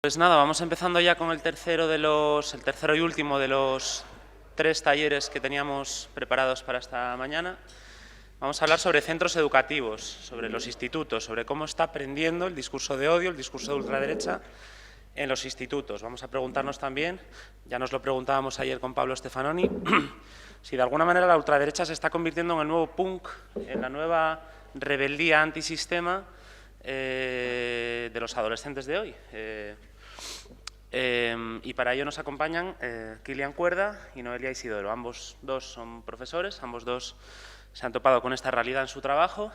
Pues nada, vamos empezando ya con el tercero y último de los 3 talleres que teníamos preparados para esta mañana. Vamos a hablar sobre centros educativos, sobre los institutos, sobre cómo está aprendiendo el discurso de odio, el discurso de ultraderecha en los institutos. Vamos a preguntarnos también, ya nos lo preguntábamos ayer con Pablo Stefanoni, si de alguna manera la ultraderecha se está convirtiendo en el nuevo punk, en la nueva rebeldía antisistema de los adolescentes de hoy. Y para ello nos acompañan Kilian Cuerda y Noelia Isidoro. Ambos dos son profesores, ambos dos se han topado con esta realidad en su trabajo.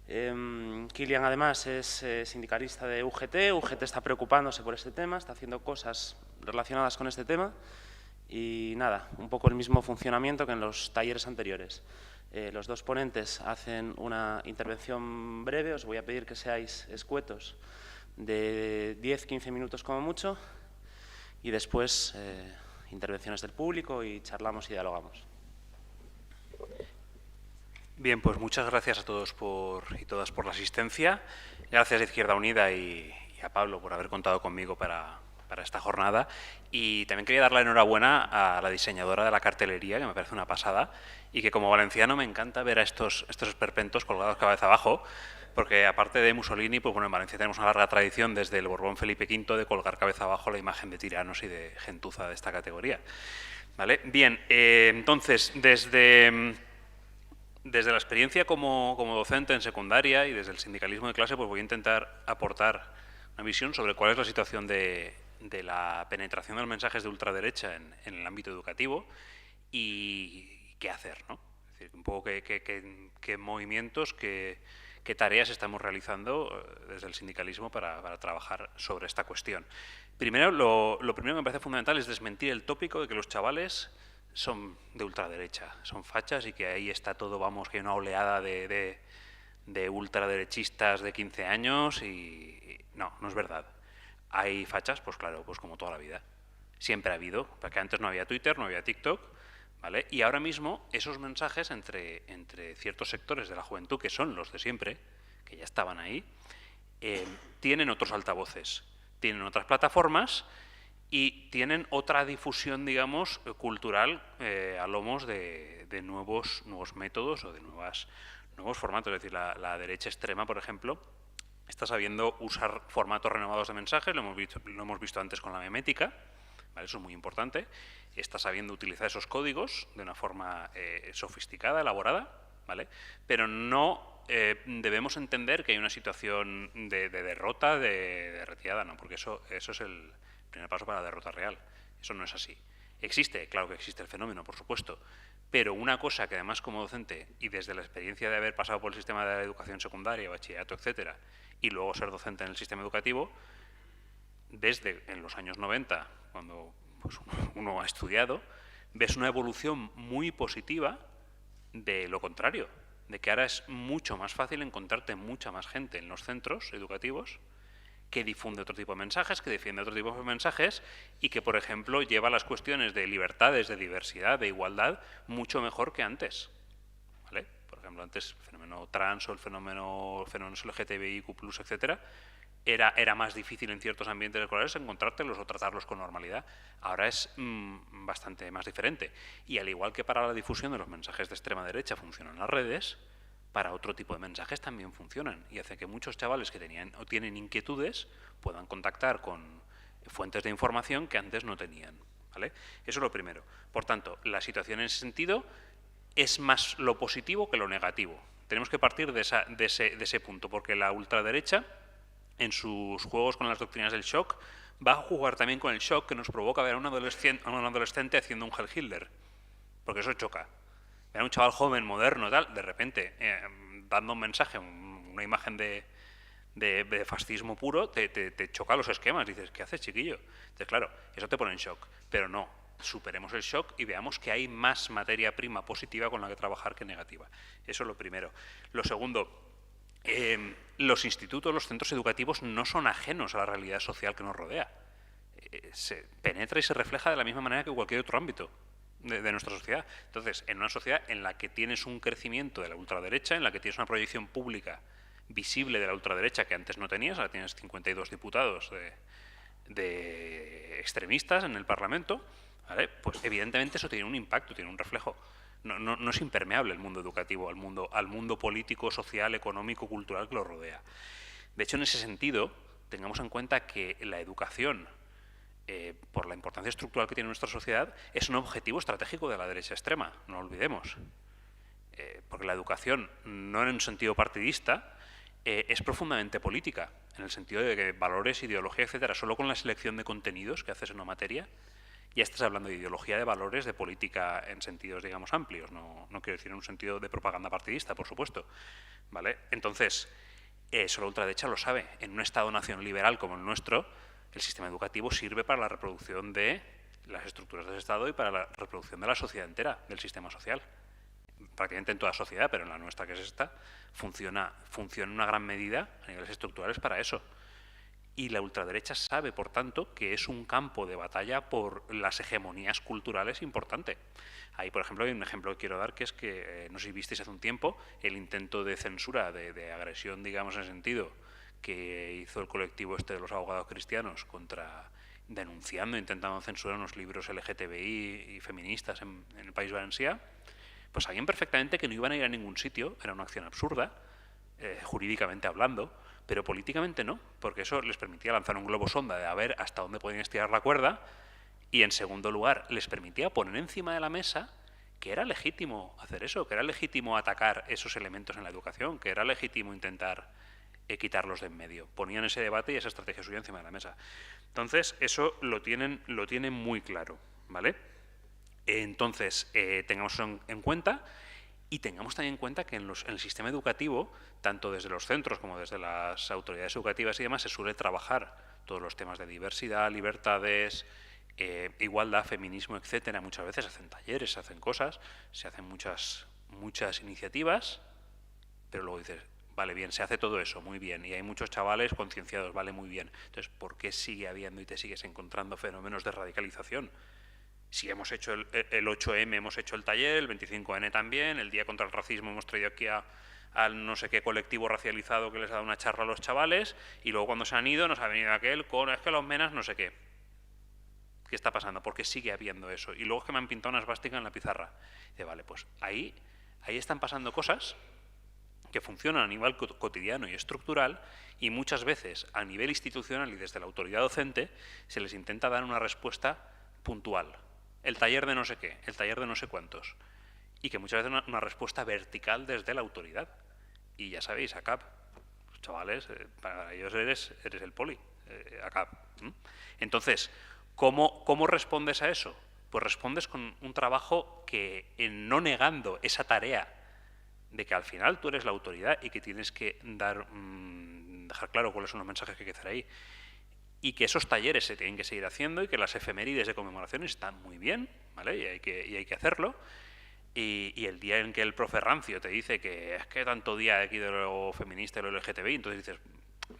Kilian además es sindicalista de UGT. UGT está preocupándose por este tema, está haciendo cosas relacionadas con este tema. Y nada, un poco el mismo funcionamiento que en los talleres anteriores. Los dos ponentes hacen una intervención breve, os voy a pedir que seáis escuetos, de 10-15 minutos como mucho, y después intervenciones del público y charlamos y dialogamos. Bien, pues muchas gracias a todos y todas por la asistencia. Gracias a Izquierda Unida y a Pablo por haber contado conmigo para esta jornada. Y también quería dar la enhorabuena a la diseñadora de la cartelería, que me parece una pasada, y que como valenciano me encanta ver a estos esperpentos colgados cabeza abajo, porque aparte de Mussolini, pues bueno, en Valencia tenemos una larga tradición desde el Borbón Felipe V de colgar cabeza abajo la imagen de tiranos y de gentuza de esta categoría. ¿Vale? Bien, entonces, desde la experiencia como docente en secundaria y desde el sindicalismo de clase, pues voy a intentar aportar una visión sobre cuál es la situación de la penetración de los mensajes de ultraderecha en el ámbito educativo y qué hacer, ¿no? Es decir, un poco qué movimientos, qué tareas estamos realizando desde el sindicalismo para trabajar sobre esta cuestión. Primero, lo primero que me parece fundamental es desmentir el tópico de que los chavales son de ultraderecha, son fachas y que ahí está todo, vamos, que hay una oleada de ultraderechistas de 15 años y no es verdad. Hay fachas, pues claro, pues como toda la vida. Siempre ha habido, porque antes no había Twitter, no había TikTok, ¿vale? Y ahora mismo esos mensajes entre ciertos sectores de la juventud, que son los de siempre, que ya estaban ahí, tienen otros altavoces, tienen otras plataformas y tienen otra difusión, digamos, cultural a lomos de nuevos métodos o de nuevos formatos. Es decir, la derecha extrema, por ejemplo, está sabiendo usar formatos renovados de mensajes, lo hemos visto antes con la memética, ¿vale? Eso es muy importante. Está sabiendo utilizar esos códigos de una forma sofisticada, elaborada, ¿vale? Pero no debemos entender que hay una situación de derrota, de retirada, no, porque eso es el primer paso para la derrota real. Eso no es así. Existe, claro que existe el fenómeno, por supuesto, pero una cosa que además como docente y desde la experiencia de haber pasado por el sistema de la educación secundaria, bachillerato, etcétera, y luego ser docente en el sistema educativo, desde en los años 90, cuando pues, uno ha estudiado, ves una evolución muy positiva de lo contrario, de que ahora es mucho más fácil encontrarte mucha más gente en los centros educativos que difunde otro tipo de mensajes, que defiende otro tipo de mensajes y que, por ejemplo, lleva las cuestiones de libertades, de diversidad, de igualdad, mucho mejor que antes. ¿Vale? Por ejemplo, antes el fenómeno trans o el fenómeno LGTBIQ+, etcétera, era más difícil en ciertos ambientes escolares encontrártelos o tratarlos con normalidad. Ahora es bastante más diferente. Y al igual que para la difusión de los mensajes de extrema derecha funcionan las redes, para otro tipo de mensajes también funcionan y hace que muchos chavales que tenían o tienen inquietudes puedan contactar con fuentes de información que antes no tenían. ¿Vale? Eso es lo primero. Por tanto, la situación en ese sentido es más lo positivo que lo negativo. Tenemos que partir de ese punto, porque la ultraderecha, en sus juegos con las doctrinas del shock, va a jugar también con el shock que nos provoca ver a un adolescente haciendo un Heil Hitler, porque eso choca. Ver a un chaval joven, moderno, tal, de repente, dando un mensaje, una imagen de fascismo puro, te choca los esquemas. Dices, ¿qué haces, chiquillo? Entonces, claro, eso te pone en shock. Pero no, superemos el shock y veamos que hay más materia prima positiva con la que trabajar que negativa. Eso es lo primero. Lo segundo, los institutos, los centros educativos no son ajenos a la realidad social que nos rodea. Se penetra y se refleja de la misma manera que cualquier otro ámbito de nuestra sociedad. Entonces, en una sociedad en la que tienes un crecimiento de la ultraderecha, en la que tienes una proyección pública visible de la ultraderecha que antes no tenías, ahora tienes 52 diputados de extremistas en el Parlamento, ¿vale? Pues evidentemente eso tiene un impacto, tiene un reflejo. No es impermeable el mundo educativo al mundo político, social, económico, cultural que lo rodea. De hecho, en ese sentido, tengamos en cuenta que la educación, por la importancia estructural que tiene nuestra sociedad, es un objetivo estratégico de la derecha extrema, no lo olvidemos. Porque la educación, no en un sentido partidista, es profundamente política, en el sentido de que valores, ideología, etcétera, solo con la selección de contenidos que haces en una materia, ya estás hablando de ideología, de valores, de política en sentidos, digamos, amplios. No quiero decir en un sentido de propaganda partidista, por supuesto. ¿Vale? Entonces, eso la ultraderecha lo sabe. En un Estado-nación liberal como el nuestro, el sistema educativo sirve para la reproducción de las estructuras del Estado y para la reproducción de la sociedad entera, del sistema social. Prácticamente en toda sociedad, pero en la nuestra, que es esta, funciona en una gran medida a niveles estructurales para eso. Y la ultraderecha sabe, por tanto, que es un campo de batalla por las hegemonías culturales importante. Ahí, por ejemplo, hay un ejemplo que quiero dar, que es que, no sé si visteis hace un tiempo, el intento de censura, de agresión, digamos, en sentido, que hizo el colectivo este de los abogados cristianos denunciando, intentando censurar unos libros LGTBI y feministas en el País Valencià. Pues sabían perfectamente que no iban a ir a ningún sitio, era una acción absurda, jurídicamente hablando, pero políticamente no, porque eso les permitía lanzar un globo sonda de a ver hasta dónde podían estirar la cuerda, y en segundo lugar les permitía poner encima de la mesa que era legítimo hacer eso, que era legítimo atacar esos elementos en la educación, que era legítimo intentar quitarlos de en medio. Ponían ese debate y esa estrategia suya encima de la mesa. Entonces, eso lo tienen muy claro, ¿vale? Entonces, tengamos eso en cuenta. Y tengamos también en cuenta que en el sistema educativo, tanto desde los centros como desde las autoridades educativas y demás, se suele trabajar todos los temas de diversidad, libertades, igualdad, feminismo, etcétera. Muchas veces se hacen talleres, se hacen cosas, se hacen muchas iniciativas, pero luego dices, vale, bien, se hace todo eso, muy bien, y hay muchos chavales concienciados, vale, muy bien. Entonces, ¿por qué sigue habiendo y te sigues encontrando fenómenos de radicalización? Si hemos hecho el 8M, hemos hecho el taller, el 25N también, el Día contra el Racismo hemos traído aquí al no sé qué colectivo racializado que les ha dado una charla a los chavales, y luego cuando se han ido nos ha venido aquel con, es que los menas no sé qué. ¿Qué está pasando? ¿Por qué sigue habiendo eso? Y luego es que me han pintado una esvástica en la pizarra. Y dice, vale, pues ahí están pasando cosas que funcionan a nivel cotidiano y estructural, y muchas veces a nivel institucional y desde la autoridad docente se les intenta dar una respuesta puntual. El taller de no sé qué, el taller de no sé cuántos. Y que muchas veces una respuesta vertical desde la autoridad. Y ya sabéis, ACAP, los chavales, para ellos eres el poli, ACAP. Entonces, ¿cómo respondes a eso? Pues respondes con un trabajo que, no negando esa tarea de que al final tú eres la autoridad y que tienes que dejar claro cuáles son los mensajes que hay que hacer ahí, y que esos talleres se tienen que seguir haciendo y que las efemérides de conmemoraciones están muy bien, ¿vale? Y hay que hacerlo. Y el día en que el profe rancio te dice que es que tanto día aquí de lo feminista y lo LGTBI, entonces dices,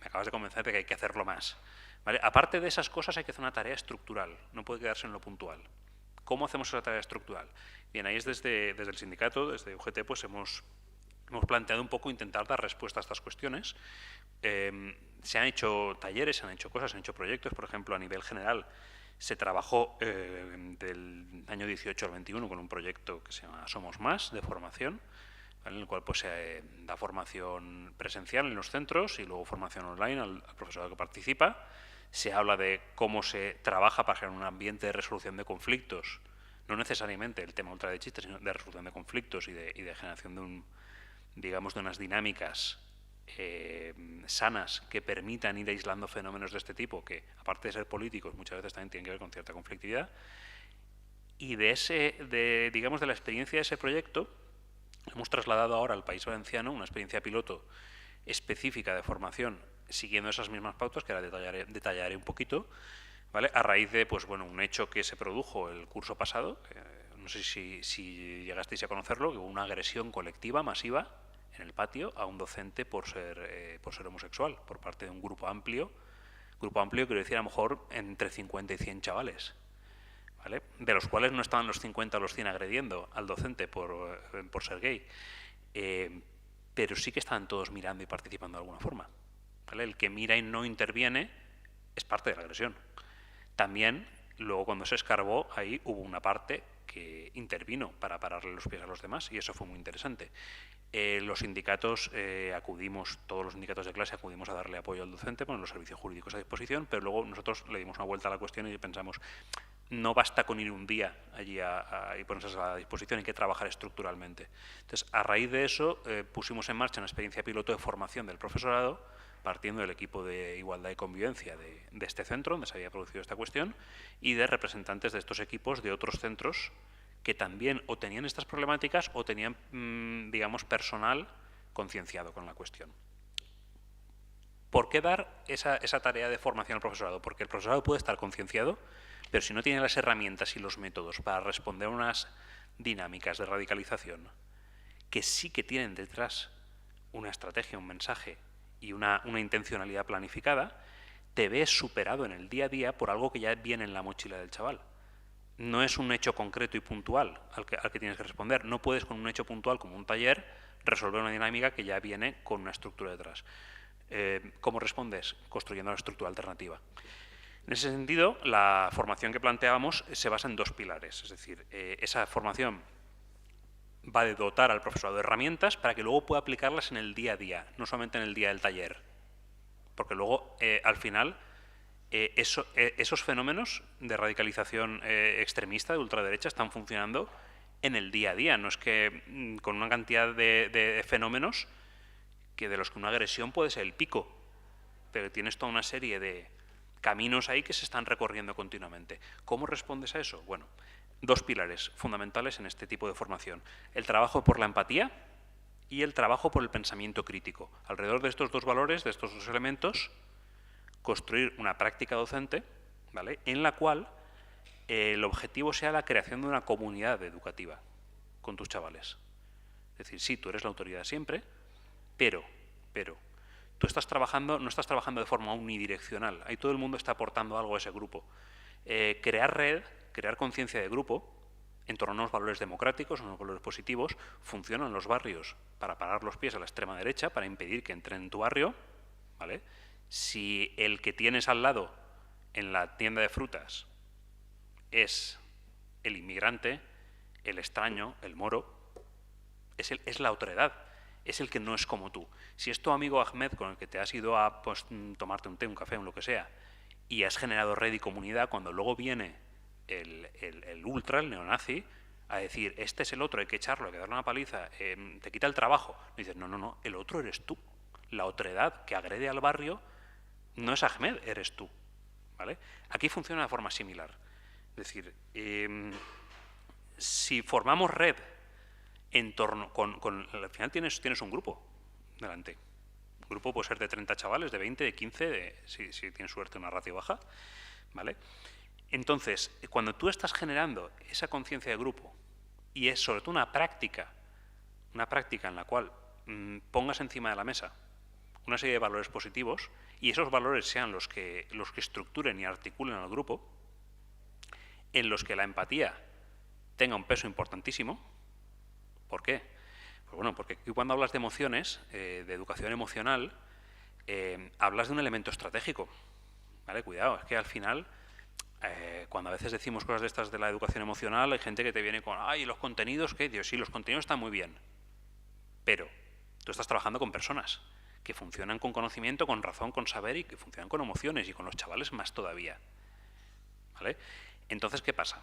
me acabas de convencer de que hay que hacerlo más, ¿vale? Aparte de esas cosas hay que hacer una tarea estructural, no puede quedarse en lo puntual. ¿Cómo hacemos esa tarea estructural? Bien, ahí es desde el sindicato, desde UGT, pues hemos planteado un poco intentar dar respuesta a estas cuestiones. Se han hecho talleres, se han hecho cosas, se han hecho proyectos. Por ejemplo, a nivel general se trabajó del año 18 al 21 con un proyecto que se llama Somos Más, de formación, ¿vale? En el cual pues, se da formación presencial en los centros y luego formación online al profesorado que participa. Se habla de cómo se trabaja para generar un ambiente de resolución de conflictos, no necesariamente el tema ultraderechista, sino de resolución de conflictos y de generación de unas dinámicas sanas que permitan ir aislando fenómenos de este tipo, que aparte de ser políticos muchas veces también tienen que ver con cierta conflictividad. Y de la experiencia de ese proyecto hemos trasladado ahora al País Valenciano una experiencia piloto específica de formación siguiendo esas mismas pautas, que ahora detallaré un poquito, ¿vale? A raíz de un hecho que se produjo el curso pasado, no sé si llegasteis a conocerlo, que hubo una agresión colectiva masiva en el patio a un docente por ser homosexual, por parte de un grupo amplio quiero decir a lo mejor entre 50 y 100 chavales, ¿vale? De los cuales no estaban los 50 o los 100 agrediendo al docente por ser gay, pero sí que estaban todos mirando y participando de alguna forma, ¿vale? El que mira y no interviene es parte de la agresión. También, luego cuando se escarbó, ahí hubo una parte que intervino para pararle los pies a los demás y eso fue muy interesante. Los sindicatos todos los sindicatos de clase acudimos a darle apoyo al docente, poner los servicios jurídicos a disposición, pero luego nosotros le dimos una vuelta a la cuestión y pensamos, no basta con ir un día allí y ponerse a la disposición, hay que trabajar estructuralmente. Entonces, a raíz de eso, pusimos en marcha una experiencia piloto de formación del profesorado, partiendo del equipo de igualdad y convivencia de este centro, donde se había producido esta cuestión, y de representantes de estos equipos de otros centros que también o tenían estas problemáticas o tenían, digamos, personal concienciado con la cuestión. ¿Por qué dar esa tarea de formación al profesorado? Porque el profesorado puede estar concienciado, pero si no tiene las herramientas y los métodos para responder a unas dinámicas de radicalización que sí que tienen detrás una estrategia, un mensaje y una intencionalidad planificada, te ves superado en el día a día por algo que ya viene en la mochila del chaval. No es un hecho concreto y puntual al que tienes que responder. No puedes con un hecho puntual como un taller resolver una dinámica que ya viene con una estructura detrás. ¿Cómo respondes? Construyendo la estructura alternativa. En ese sentido, la formación que planteábamos se basa en dos pilares. Es decir, esa formación va de dotar al profesorado de herramientas para que luego pueda aplicarlas en el día a día, no solamente en el día del taller. Porque luego, al final, esos fenómenos de radicalización extremista, de ultraderecha, están funcionando en el día a día. No es que con una cantidad de fenómenos que de los que una agresión puede ser el pico, pero tienes toda una serie de caminos ahí que se están recorriendo continuamente. ¿Cómo respondes a eso? Bueno, dos pilares fundamentales en este tipo de formación. El trabajo por la empatía y el trabajo por el pensamiento crítico. Alrededor de estos dos valores, de estos dos elementos, construir una práctica docente, ¿vale?, en la cual el objetivo sea la creación de una comunidad educativa con tus chavales. Es decir, sí, tú eres la autoridad siempre, pero tú no estás trabajando de forma unidireccional. Ahí todo el mundo está aportando algo a ese grupo. Crear red, crear conciencia de grupo en torno a unos valores democráticos, unos valores positivos, funciona en los barrios para parar los pies a la extrema derecha, para impedir que entren en tu barrio, ¿vale? Si el que tienes al lado en la tienda de frutas es el inmigrante, el extraño, el moro, es la otredad, es el que no es como tú. Si es tu amigo Ahmed con el que te has ido a tomarte un té, un café, o lo que sea, y has generado red y comunidad, cuando luego viene el ultra, el neonazi, a decir, este es el otro, hay que echarlo, hay que darle una paliza, te quita el trabajo. Y dices, no, el otro eres tú. La otredad que agrede al barrio no es Ahmed, eres tú. ¿Vale? Aquí funciona de forma similar. Es decir, si formamos red en torno al final tienes un grupo delante. Un grupo puede ser de 30 chavales, de 20, de 15, si tienes suerte, una ratio baja, ¿vale? Entonces, cuando tú estás generando esa conciencia de grupo y es sobre todo una práctica en la cual pongas encima de la mesa una serie de valores positivos y esos valores sean los que estructuren y articulen al grupo, en los que la empatía tenga un peso importantísimo. ¿Por qué? Pues bueno, porque cuando hablas de emociones, de educación emocional, hablas de un elemento estratégico. ¿Vale? Cuidado, es que al final, cuando a veces decimos cosas de estas de la educación emocional, hay gente que te viene con, ay, los contenidos, ¿qué? Dios, sí, los contenidos están muy bien, pero tú estás trabajando con personas que funcionan con conocimiento, con razón, con saber y que funcionan con emociones y con los chavales más todavía. ¿Vale? Entonces, ¿qué pasa?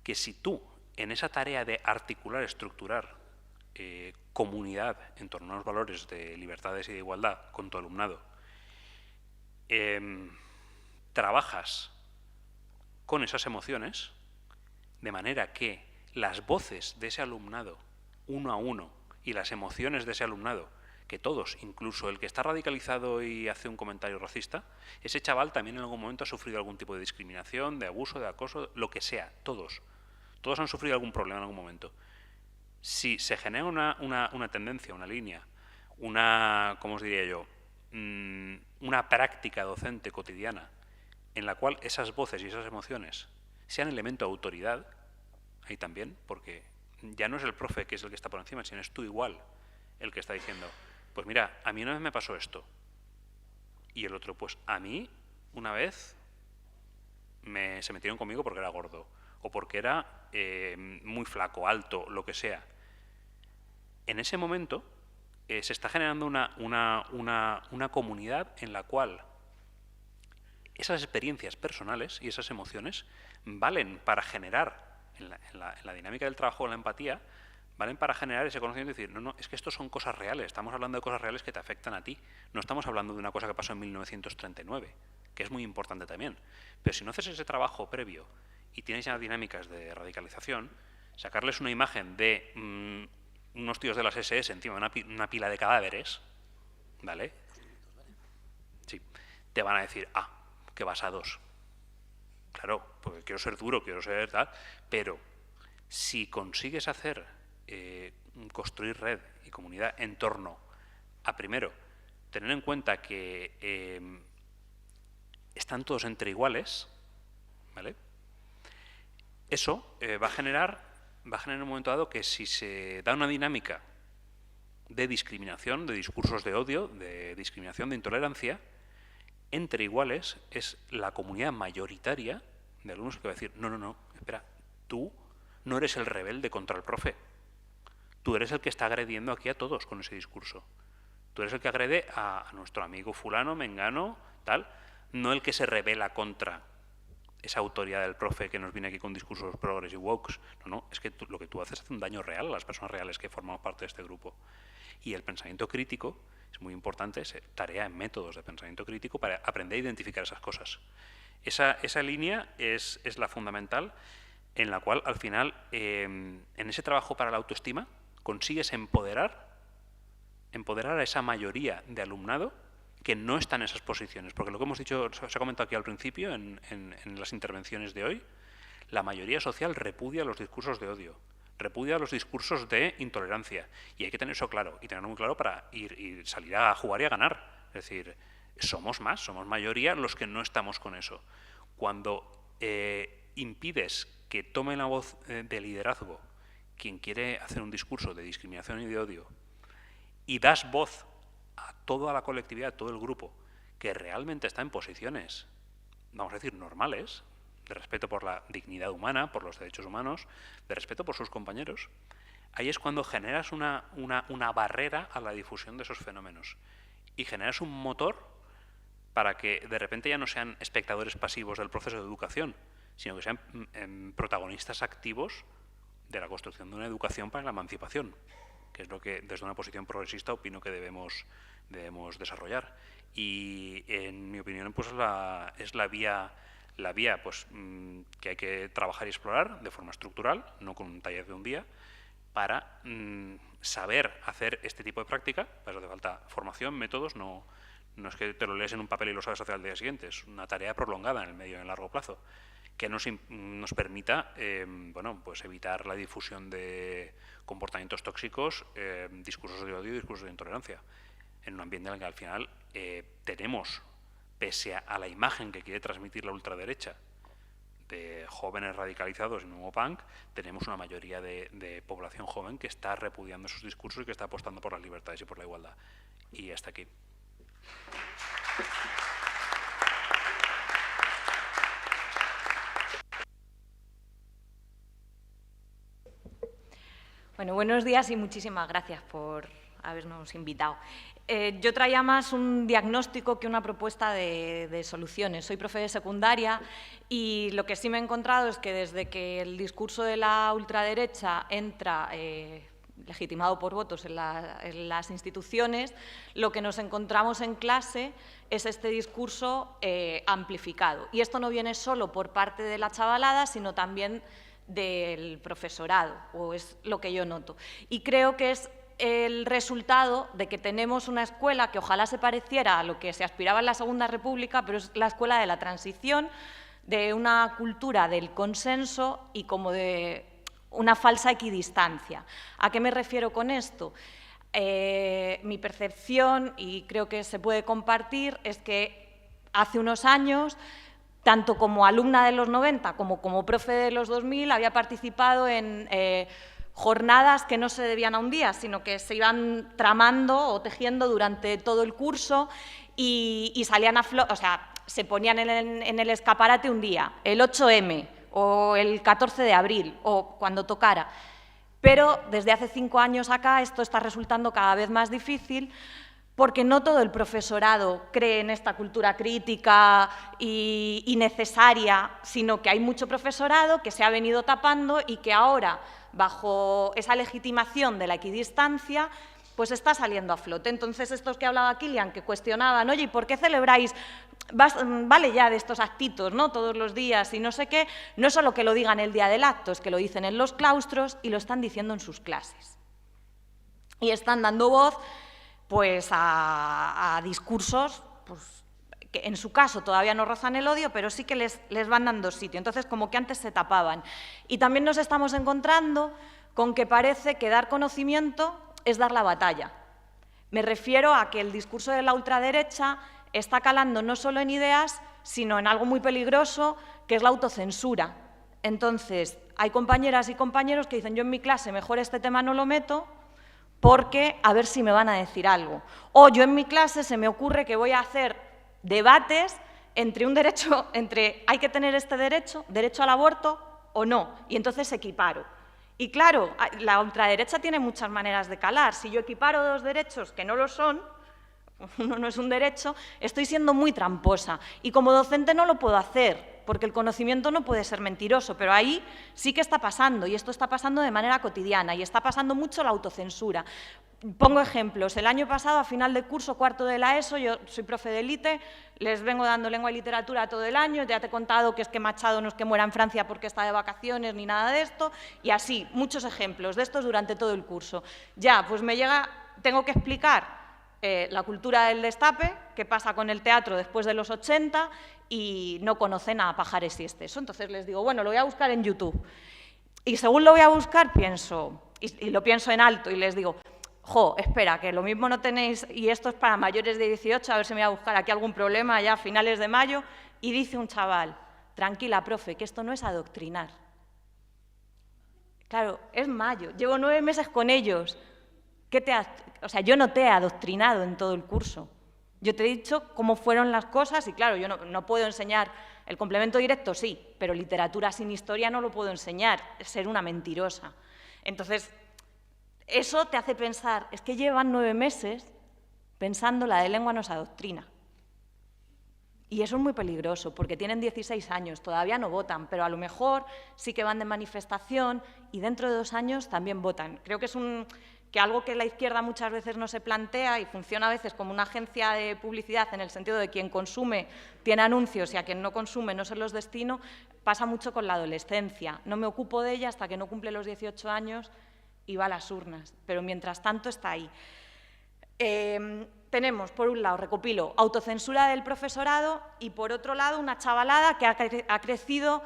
Que si tú, en esa tarea de articular, estructurar comunidad en torno a los valores de libertades y de igualdad con tu alumnado, trabajas con esas emociones, de manera que las voces de ese alumnado, uno a uno, y las emociones de ese alumnado, que todos, incluso el que está radicalizado y hace un comentario racista, ese chaval también en algún momento ha sufrido algún tipo de discriminación, de abuso, de acoso, lo que sea, todos. Todos han sufrido algún problema en algún momento. Si se genera una tendencia, una línea, ¿cómo os diría yo?, una práctica docente cotidiana en la cual esas voces y esas emociones sean elemento de autoridad, ahí también, porque ya no es el profe que es el que está por encima, sino es tú igual el que está diciendo, pues mira, a mí una vez me pasó esto. Y el otro, pues a mí una vez se metieron conmigo porque era gordo o porque era muy flaco, alto, lo que sea. En ese momento se está generando una comunidad en la cual esas experiencias personales y esas emociones valen para generar, en la dinámica del trabajo de la empatía, valen para generar ese conocimiento y decir, no, es que esto son cosas reales, estamos hablando de cosas reales que te afectan a ti, no estamos hablando de una cosa que pasó en 1939, que es muy importante también. Pero si no haces ese trabajo previo y tienes ya dinámicas de radicalización, sacarles una imagen de unos tíos de las SS encima de una pila de cadáveres, ¿vale? Sí, te van a decir, que vas a dos. Claro, porque quiero ser duro, quiero ser tal, pero si consigues construir red y comunidad en torno a, primero, tener en cuenta que están todos entre iguales, ¿vale? Eso va a generar en un momento dado que si se da una dinámica de discriminación, de discursos de odio, de discriminación, de intolerancia, entre iguales es la comunidad mayoritaria de alumnos que va a decir, no, espera, tú no eres el rebelde contra el profe, tú eres el que está agrediendo aquí a todos con ese discurso, tú eres el que agrede a nuestro amigo fulano, mengano, tal, no el que se rebela contra esa autoridad del profe que nos viene aquí con discursos progres y wokes. No, es que lo que tú haces hace un daño real a las personas reales que formamos parte de este grupo. Y el pensamiento crítico es muy importante, es tarea en métodos de pensamiento crítico para aprender a identificar esas cosas. Esa línea es la fundamental, en la cual al final, en ese trabajo para la autoestima, consigues empoderar a esa mayoría de alumnado que no está en esas posiciones. Porque lo que hemos dicho, se ha comentado aquí al principio, en las intervenciones de hoy, la mayoría social repudia los discursos de odio, repudia los discursos de intolerancia. Y hay que tener eso claro, y tenerlo muy claro para salir a jugar y a ganar. Es decir, somos mayoría los que no estamos con eso. Cuando impides que tome la voz de liderazgo quien quiere hacer un discurso de discriminación y de odio, y das voz a toda la colectividad, a todo el grupo, que realmente está en posiciones, vamos a decir, normales, de respeto por la dignidad humana, por los derechos humanos, de respeto por sus compañeros, ahí es cuando generas una barrera a la difusión de esos fenómenos y generas un motor para que de repente ya no sean espectadores pasivos del proceso de educación, sino que sean protagonistas activos de la construcción de una educación para la emancipación, que es lo que desde una posición progresista opino que debemos desarrollar. Y en mi opinión pues es la vía pues, que hay que trabajar y explorar de forma estructural, no con un taller de un día, para saber hacer este tipo de práctica. Para eso hace falta formación, métodos, no es que te lo lees en un papel y lo sabes hacer al día siguiente, es una tarea prolongada en el medio y en el largo plazo, que nos permita pues evitar la difusión de comportamientos tóxicos, discursos de odio y discursos de intolerancia, en un ambiente en el que al final tenemos, pese a la imagen que quiere transmitir la ultraderecha de jóvenes radicalizados y nuevo punk, tenemos una mayoría de población joven que está repudiando esos discursos y que está apostando por las libertades y por la igualdad. Y hasta aquí. Bueno, buenos días y muchísimas gracias por habernos invitado. Yo traía más un diagnóstico que una propuesta de soluciones. Soy profe de secundaria y lo que sí me he encontrado es que desde que el discurso de la ultraderecha entra legitimado por votos en las instituciones, lo que nos encontramos en clase es este discurso amplificado. Y esto no viene solo por parte de la chavalada, sino también del profesorado, o es lo que yo noto. Y creo que es el resultado de que tenemos una escuela que ojalá se pareciera a lo que se aspiraba en la Segunda República, pero es la escuela de la transición, de una cultura del consenso y como de una falsa equidistancia. ¿A qué me refiero con esto? Mi percepción, y creo que se puede compartir, es que hace unos años, tanto como alumna de los 90 como profe de los 2000, había participado en jornadas que no se debían a un día, sino que se iban tramando o tejiendo durante todo el curso y salían se ponían en el escaparate un día, el 8M o el 14 de abril o cuando tocara. Pero desde hace 5 años acá esto está resultando cada vez más difícil porque no todo el profesorado cree en esta cultura crítica y necesaria, sino que hay mucho profesorado que se ha venido tapando y que ahora, bajo esa legitimación de la equidistancia, pues está saliendo a flote. Entonces, estos que hablaba Kilian, que cuestionaban, oye, ¿y por qué celebráis? Vale ya de estos actitos, ¿no? Todos los días y no sé qué, no es solo que lo digan el día del acto, es que lo dicen en los claustros y lo están diciendo en sus clases. Y están dando voz pues a discursos pues, que en su caso todavía no rozan el odio, pero sí que les van dando sitio. Entonces, como que antes se tapaban. Y también nos estamos encontrando con que parece que dar conocimiento es dar la batalla. Me refiero a que el discurso de la ultraderecha está calando no solo en ideas, sino en algo muy peligroso, que es la autocensura. Entonces, hay compañeras y compañeros que dicen, yo en mi clase mejor este tema no lo meto, porque a ver si me van a decir algo. O yo en mi clase se me ocurre que voy a hacer debates entre hay que tener este derecho al aborto o no, y entonces equiparo. Y claro, la ultraderecha tiene muchas maneras de calar. Si yo equiparo 2 derechos que no lo son, uno no es un derecho, estoy siendo muy tramposa. Y como docente no lo puedo hacer, porque el conocimiento no puede ser mentiroso, pero ahí sí que está pasando, y esto está pasando de manera cotidiana, y está pasando mucho la autocensura. Pongo ejemplos. El año pasado, a final de curso, cuarto de la ESO, yo soy profe de élite, les vengo dando lengua y literatura todo el año, ya te he contado que es que Machado no es que muera en Francia porque está de vacaciones ni nada de esto, y así, muchos ejemplos de estos durante todo el curso. Ya, pues me llega, tengo que explicar la cultura del destape, qué pasa con el teatro después de los 80 y no conocen a Pajares y Esteso. Entonces les digo, bueno, lo voy a buscar en YouTube. Y según lo voy a buscar, pienso, y lo pienso en alto y les digo, jo, espera, que lo mismo no tenéis, y esto es para mayores de 18, a ver si me voy a buscar aquí algún problema ya a finales de mayo, y dice un chaval, tranquila, profe, que esto no es adoctrinar. Claro, es mayo, llevo 9 meses con ellos. O sea, yo no te he adoctrinado en todo el curso. Yo te he dicho cómo fueron las cosas y, claro, yo no puedo enseñar el complemento directo, sí, pero literatura sin historia no lo puedo enseñar, es ser una mentirosa. Entonces, eso te hace pensar, es que llevan 9 meses pensando la de lengua nos adoctrina. Y eso es muy peligroso, porque tienen 16 años, todavía no votan, pero a lo mejor sí que van de manifestación y dentro de 2 años también votan. Creo que es algo que la izquierda muchas veces no se plantea y funciona a veces como una agencia de publicidad en el sentido de quien consume tiene anuncios y a quien no consume no se los destino, pasa mucho con la adolescencia. No me ocupo de ella hasta que no cumple los 18 años y va a las urnas, pero mientras tanto está ahí. Tenemos, por un lado, recopilo, autocensura del profesorado y, por otro lado, una chavalada que ha crecido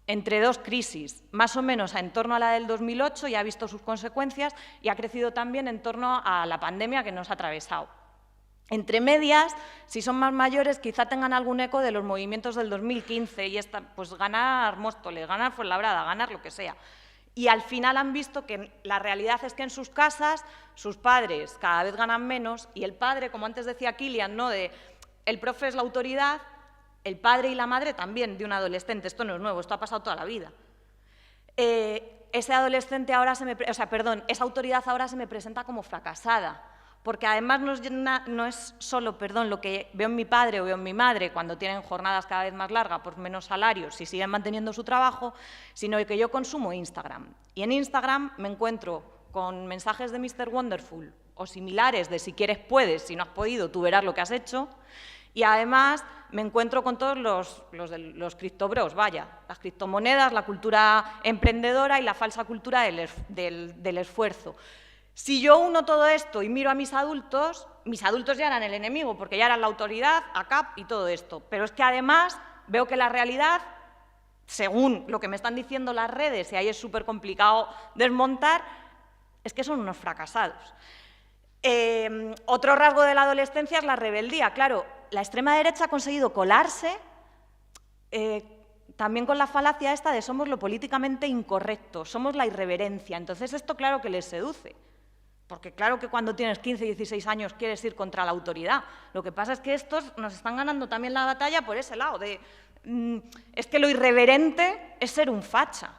entre 2 crisis, más o menos en torno a la del 2008, y ha visto sus consecuencias, y ha crecido también en torno a la pandemia que nos ha atravesado. Entre medias, si son más mayores, quizá tengan algún eco de los movimientos del 2015, y pues ganar Móstoles, ganar Fuenlabrada, ganar lo que sea. Y al final han visto que la realidad es que en sus casas sus padres cada vez ganan menos, y el padre, como antes decía Kilian, ¿no? El profe es la autoridad, el padre y la madre también de un adolescente. Esto no es nuevo, esto ha pasado toda la vida. Esa autoridad ahora se me presenta como fracasada, porque además no es solo, lo que veo en mi padre o veo en mi madre cuando tienen jornadas cada vez más largas por menos salarios y siguen manteniendo su trabajo, sino que yo consumo Instagram. Y en Instagram me encuentro con mensajes de Mr. Wonderful o similares de si quieres puedes, si no has podido tú verás lo que has hecho. Y además me encuentro con todos los criptobros, las criptomonedas, la cultura emprendedora y la falsa cultura del esfuerzo. Si yo uno todo esto y miro a mis adultos ya eran el enemigo, porque ya eran la autoridad, ACAP y todo esto. Pero es que además veo que la realidad, según lo que me están diciendo las redes, y ahí es súper complicado desmontar, es que son unos fracasados. Otro rasgo de la adolescencia es la rebeldía. Claro, la extrema derecha ha conseguido colarse también con la falacia esta de somos lo políticamente incorrecto, somos la irreverencia. Entonces esto claro que les seduce, Porque claro que cuando tienes 15, 16 años quieres ir contra la autoridad. Lo que pasa es que estos nos están ganando también la batalla por ese lado de es que lo irreverente es ser un facha.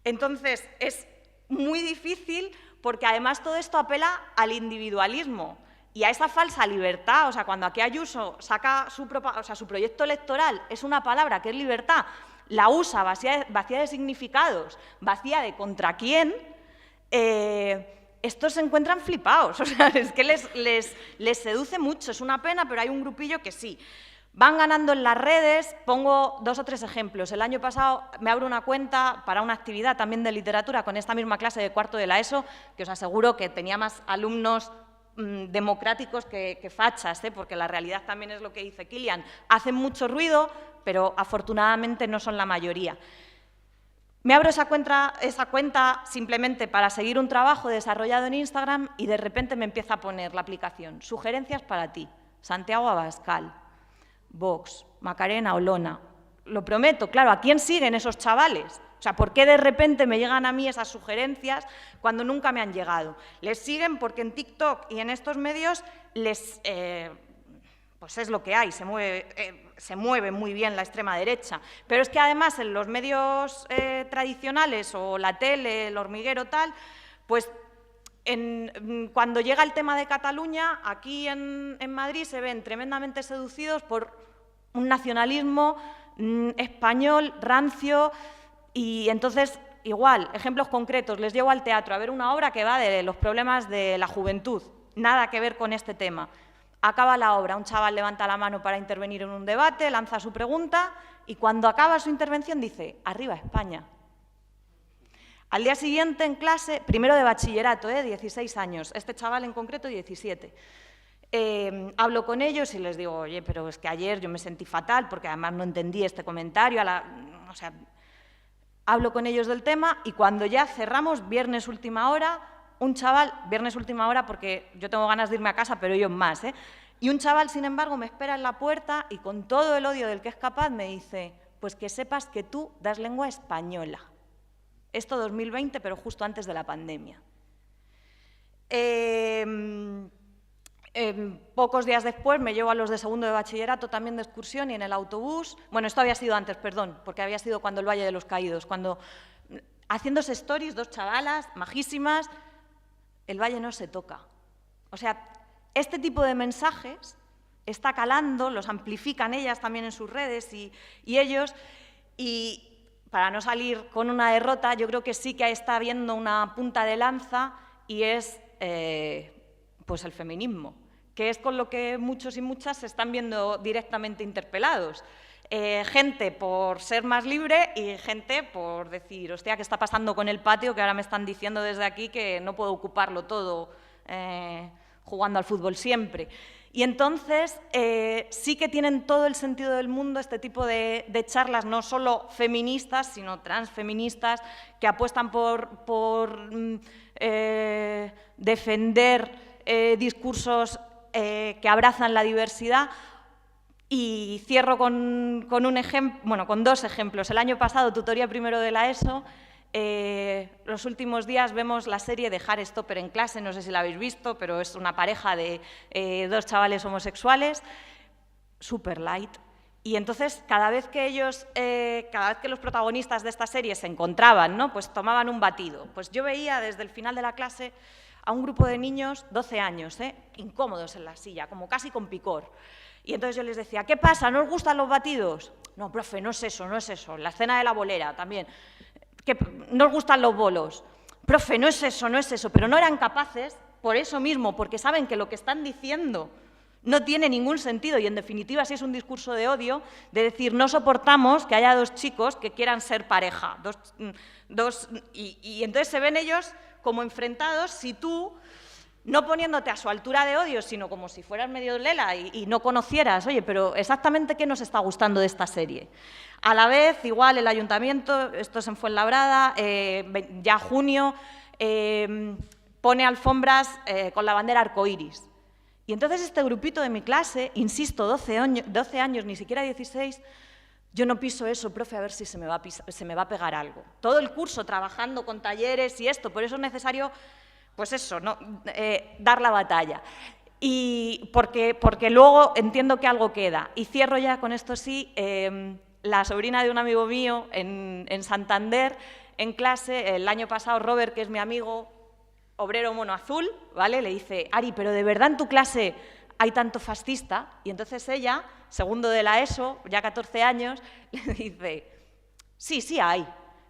Entonces, es muy difícil porque además todo esto apela al individualismo y a esa falsa libertad. O sea, cuando aquí Ayuso saca su proyecto electoral, es una palabra que es libertad, la usa vacía de significados, vacía de contra quién, estos se encuentran flipados. O sea, es que les seduce mucho, es una pena, pero hay un grupillo que sí. Van ganando en las redes, pongo 2 o 3 ejemplos. El año pasado me abro una cuenta para una actividad también de literatura con esta misma clase de cuarto de la ESO, que os aseguro que tenía más alumnos democráticos que fachas, porque la realidad también es lo que dice Kilian. Hacen mucho ruido, pero afortunadamente no son la mayoría. Me abro esa cuenta simplemente para seguir un trabajo desarrollado en Instagram y de repente me empieza a poner la aplicación sugerencias para ti, Santiago Abascal, Vox, Macarena Olona. Lo prometo, claro, ¿a quién siguen esos chavales? O sea, ¿por qué de repente me llegan a mí esas sugerencias cuando nunca me han llegado? Les siguen porque en TikTok y en estos medios pues es lo que hay, se mueve muy bien la extrema derecha. Pero es que además en los medios tradicionales o la tele, el hormiguero tal, pues cuando llega el tema de Cataluña, aquí en Madrid se ven tremendamente seducidos por un nacionalismo español, rancio, y entonces, igual, ejemplos concretos, les llevo al teatro a ver una obra que va de los problemas de la juventud, nada que ver con este tema. Acaba la obra, un chaval levanta la mano para intervenir en un debate, lanza su pregunta, y cuando acaba su intervención dice, ¡arriba España! Al día siguiente en clase, primero de bachillerato, 16 años, este chaval en concreto 17. Hablo con ellos y les digo, oye, pero es que ayer yo me sentí fatal porque además no entendí este comentario, o sea, hablo con ellos del tema y cuando ya cerramos, viernes última hora, un chaval, viernes última hora porque yo tengo ganas de irme a casa, pero ellos más, y un chaval, sin embargo, me espera en la puerta y con todo el odio del que es capaz me dice, pues que sepas que tú das lengua española. Esto 2020, pero justo antes de la pandemia. Pocos días después me llevo a los de segundo de bachillerato también de excursión y en el autobús, bueno, esto había sido antes, perdón, porque había sido cuando el Valle de los Caídos, cuando haciéndose stories, 2 chavalas majísimas, el Valle no se toca. O sea, este tipo de mensajes está calando, los amplifican ellas también en sus redes y ellos, y para no salir con una derrota, yo creo que sí que está habiendo una punta de lanza y es pues el feminismo, que es con lo que muchos y muchas se están viendo directamente interpelados. Gente por ser más libre y gente por decir, hostia, ¿qué está pasando con el patio? Que ahora me están diciendo desde aquí que no puedo ocuparlo todo jugando al fútbol siempre. Y entonces sí que tienen todo el sentido del mundo este tipo de charlas, no solo feministas, sino transfeministas, que apuestan por defender discursos que abrazan la diversidad. Y cierro con 2 ejemplos. El año pasado, tutoría primero de la ESO, los últimos días vemos la serie de Heartstopper en clase, no sé si la habéis visto, pero es una pareja de 2 chavales homosexuales, super light. Y entonces, cada vez que los protagonistas de esta serie se encontraban, ¿no? Pues tomaban un batido. Pues yo veía desde el final de la clase a un grupo de niños, 12 años, incómodos en la silla, como casi con picor. Y entonces yo les decía, ¿qué pasa? ¿No os gustan los batidos? No, profe, no es eso, no es eso. La escena de la bolera también. ¿No os gustan los bolos? Profe, no es eso, no es eso. Pero no eran capaces, por eso mismo, porque saben que lo que están diciendo no tiene ningún sentido y, en definitiva, si es un discurso de odio, de decir, no soportamos que haya 2 chicos que quieran ser pareja. Y entonces se ven ellos como enfrentados si tú, no poniéndote a su altura de odio, sino como si fueras medio lela y no conocieras, oye, pero exactamente qué nos está gustando de esta serie. A la vez, igual el ayuntamiento, esto es en Fuenlabrada, ya junio, pone alfombras con la bandera arcoíris. Y entonces este grupito de mi clase, insisto, 12 años, ni siquiera 16, yo no piso eso, profe, a ver si se me va a pegar algo. Todo el curso trabajando con talleres y esto, por eso es necesario pues eso, ¿no? Dar la batalla. Y porque luego entiendo que algo queda. Y cierro ya con esto sí, la sobrina de un amigo mío en Santander, en clase, el año pasado, Robert, que es mi amigo, obrero mono azul, ¿vale? Le dice, Ari, pero ¿de verdad en tu clase hay tanto fascista? Y entonces ella, segundo de la ESO, ya 14 años, le dice, sí, sí hay,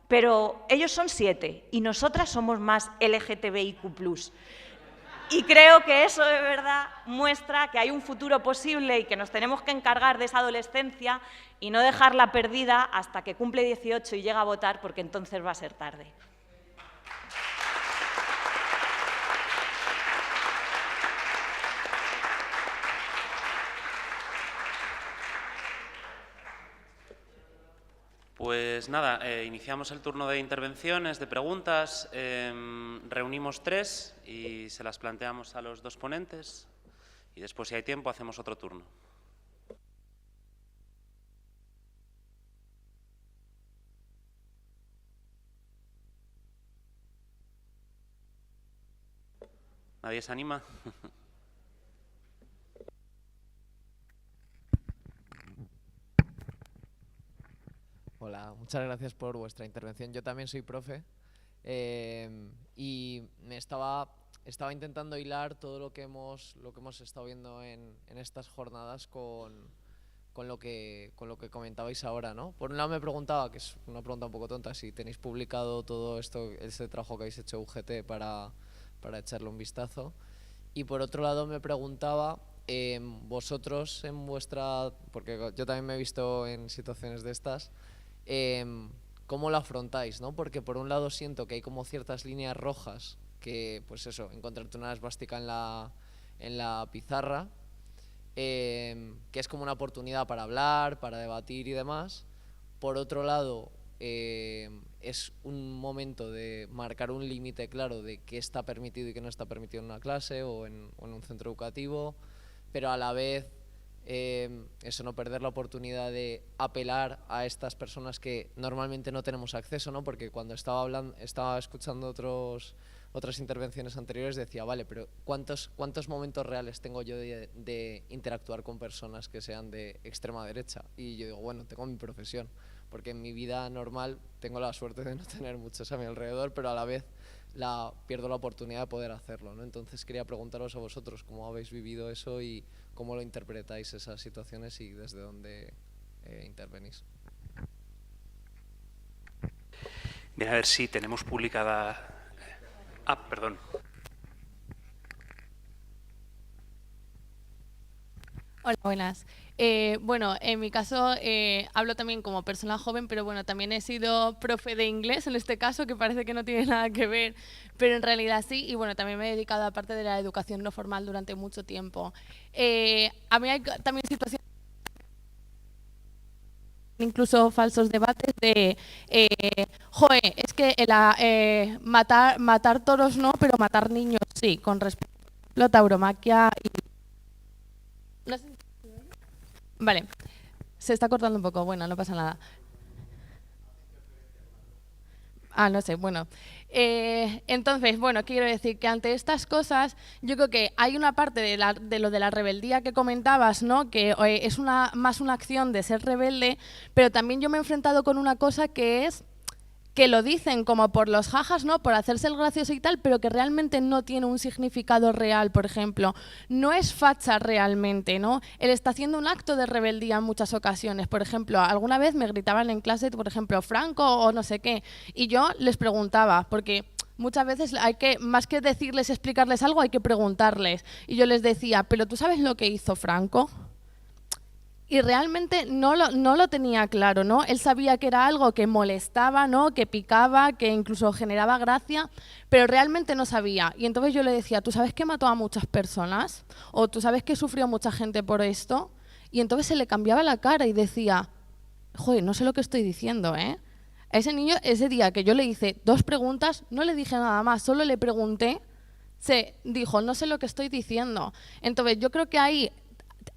pero ellos son 7 y nosotras somos más LGTBIQ+. Y creo que eso de verdad muestra que hay un futuro posible y que nos tenemos que encargar de esa adolescencia y no dejarla perdida hasta que cumple 18 y llega a votar, porque entonces va a ser tarde. Pues nada, iniciamos el turno de intervenciones, de preguntas. Reunimos 3 y se las planteamos a los 2 ponentes. Y después, si hay tiempo, hacemos otro turno. ¿Nadie se anima? Hola, muchas gracias por vuestra intervención. Yo también soy profe y me estaba intentando hilar todo lo que hemos estado viendo en estas jornadas con lo que comentabais ahora, ¿no? Por un lado me preguntaba, que es una pregunta un poco tonta, si tenéis publicado todo este trabajo que habéis hecho UGT para echarle un vistazo. Y por otro lado me preguntaba, vosotros en vuestra, porque yo también me he visto en situaciones de estas, ¿cómo lo afrontáis, ¿no? Porque por un lado siento que hay como ciertas líneas rojas que, pues eso, encontrarte una esvástica en la pizarra, que es como una oportunidad para hablar, para debatir y demás. Por otro lado, es un momento de marcar un límite claro de qué está permitido y qué no está permitido en una clase o en un centro educativo, pero a la vez eso, no perder la oportunidad de apelar a estas personas que normalmente no tenemos acceso, ¿no? Porque cuando estaba escuchando otras intervenciones anteriores decía, vale, pero ¿cuántos momentos reales tengo yo de interactuar con personas que sean de extrema derecha? Y yo digo, bueno, tengo mi profesión, porque en mi vida normal tengo la suerte de no tener muchos a mi alrededor, pero a la vez pierdo la oportunidad de poder hacerlo, ¿no? Entonces quería preguntaros a vosotros cómo habéis vivido eso y cómo lo interpretáis esas situaciones y desde dónde intervenís. Bien, a ver si tenemos publicada... perdón. Hola, buenas. Bueno, en mi caso hablo también como persona joven, pero bueno, también he sido profe de inglés en este caso, que parece que no tiene nada que ver, pero en realidad sí, y bueno, también me he dedicado a parte de la educación no formal durante mucho tiempo. A mí hay también situaciones, incluso falsos debates de, es que matar toros no, pero matar niños sí, con respecto a la tauromaquia y... No sé. Vale, se está cortando un poco, bueno, no pasa nada. No sé, bueno. Entonces, bueno, quiero decir que ante estas cosas, yo creo que hay una parte de lo de la rebeldía que comentabas, ¿no? Que es más una acción de ser rebelde, pero también yo me he enfrentado con una cosa que es que lo dicen como por los jajas, ¿no? Por hacerse el gracioso y tal, pero que realmente no tiene un significado real, por ejemplo. No es facha realmente, ¿no? Él está haciendo un acto de rebeldía en muchas ocasiones. Por ejemplo, alguna vez me gritaban en clase, por ejemplo, Franco o no sé qué, y yo les preguntaba, porque muchas veces hay que, más que decirles, explicarles algo, hay que preguntarles. Y yo les decía, ¿pero tú sabes lo que hizo Franco? Y realmente no lo tenía claro, ¿no? Él sabía que era algo que molestaba, ¿no? Que picaba, que incluso generaba gracia, pero realmente no sabía. Y entonces yo le decía, ¿tú sabes que mató a muchas personas? ¿O tú sabes que sufrió mucha gente por esto? Y entonces se le cambiaba la cara y decía, joder, no sé lo que estoy diciendo, ¿eh? A ese niño, ese día que yo le hice 2 preguntas, no le dije nada más, solo le pregunté, se dijo, no sé lo que estoy diciendo. Entonces yo creo que ahí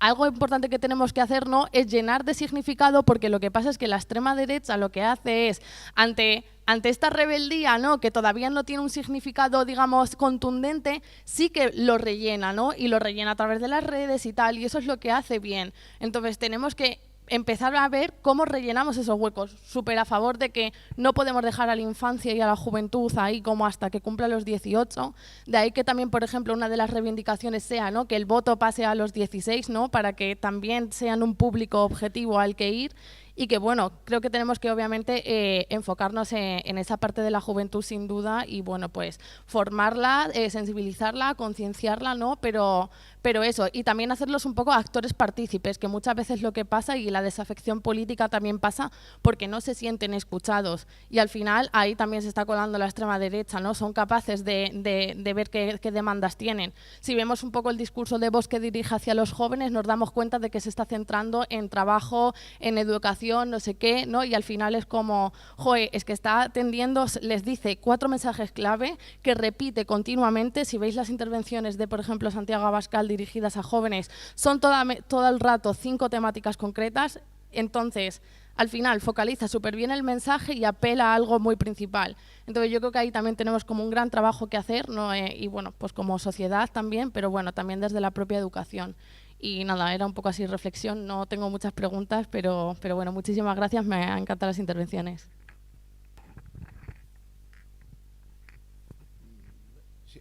algo importante que tenemos que hacer, ¿no?, es llenar de significado, porque lo que pasa es que la extrema derecha lo que hace es, ante esta rebeldía, ¿no?, que todavía no tiene un significado, digamos, contundente, sí que lo rellena, ¿no?, y lo rellena a través de las redes y tal, y eso es lo que hace bien. Entonces tenemos que empezar a ver cómo rellenamos esos huecos. Súper a favor de que no podemos dejar a la infancia y a la juventud ahí como hasta que cumpla los 18. De ahí que también, por ejemplo, una de las reivindicaciones sea, ¿no?, que el voto pase a los 16, ¿no?, para que también sean un público objetivo al que ir. Y que, bueno, creo que tenemos que obviamente enfocarnos en esa parte de la juventud sin duda y, bueno, pues formarla, sensibilizarla, concienciarla, ¿no? Pero eso, y también hacerlos un poco actores partícipes, que muchas veces lo que pasa, y la desafección política también pasa porque no se sienten escuchados. Y al final ahí también se está colando la extrema derecha, ¿no? Son capaces de ver qué demandas tienen. Si vemos un poco el discurso de Vox que dirige hacia los jóvenes, nos damos cuenta de que se está centrando en trabajo, en educación, no sé qué, ¿no? Y al final es como, joder, es que está atendiendo, les dice 4 mensajes clave que repite continuamente. Si veis las intervenciones de, por ejemplo, Santiago Abascal dirigidas a jóvenes, son todo el rato 5 temáticas concretas. Entonces, al final focaliza súper bien el mensaje y apela a algo muy principal. Entonces yo creo que ahí también tenemos como un gran trabajo que hacer, ¿no? Y bueno, pues como sociedad también, pero bueno, también desde la propia educación. Y nada, era un poco así reflexión, no tengo muchas preguntas, pero bueno, muchísimas gracias, me han encantado las intervenciones.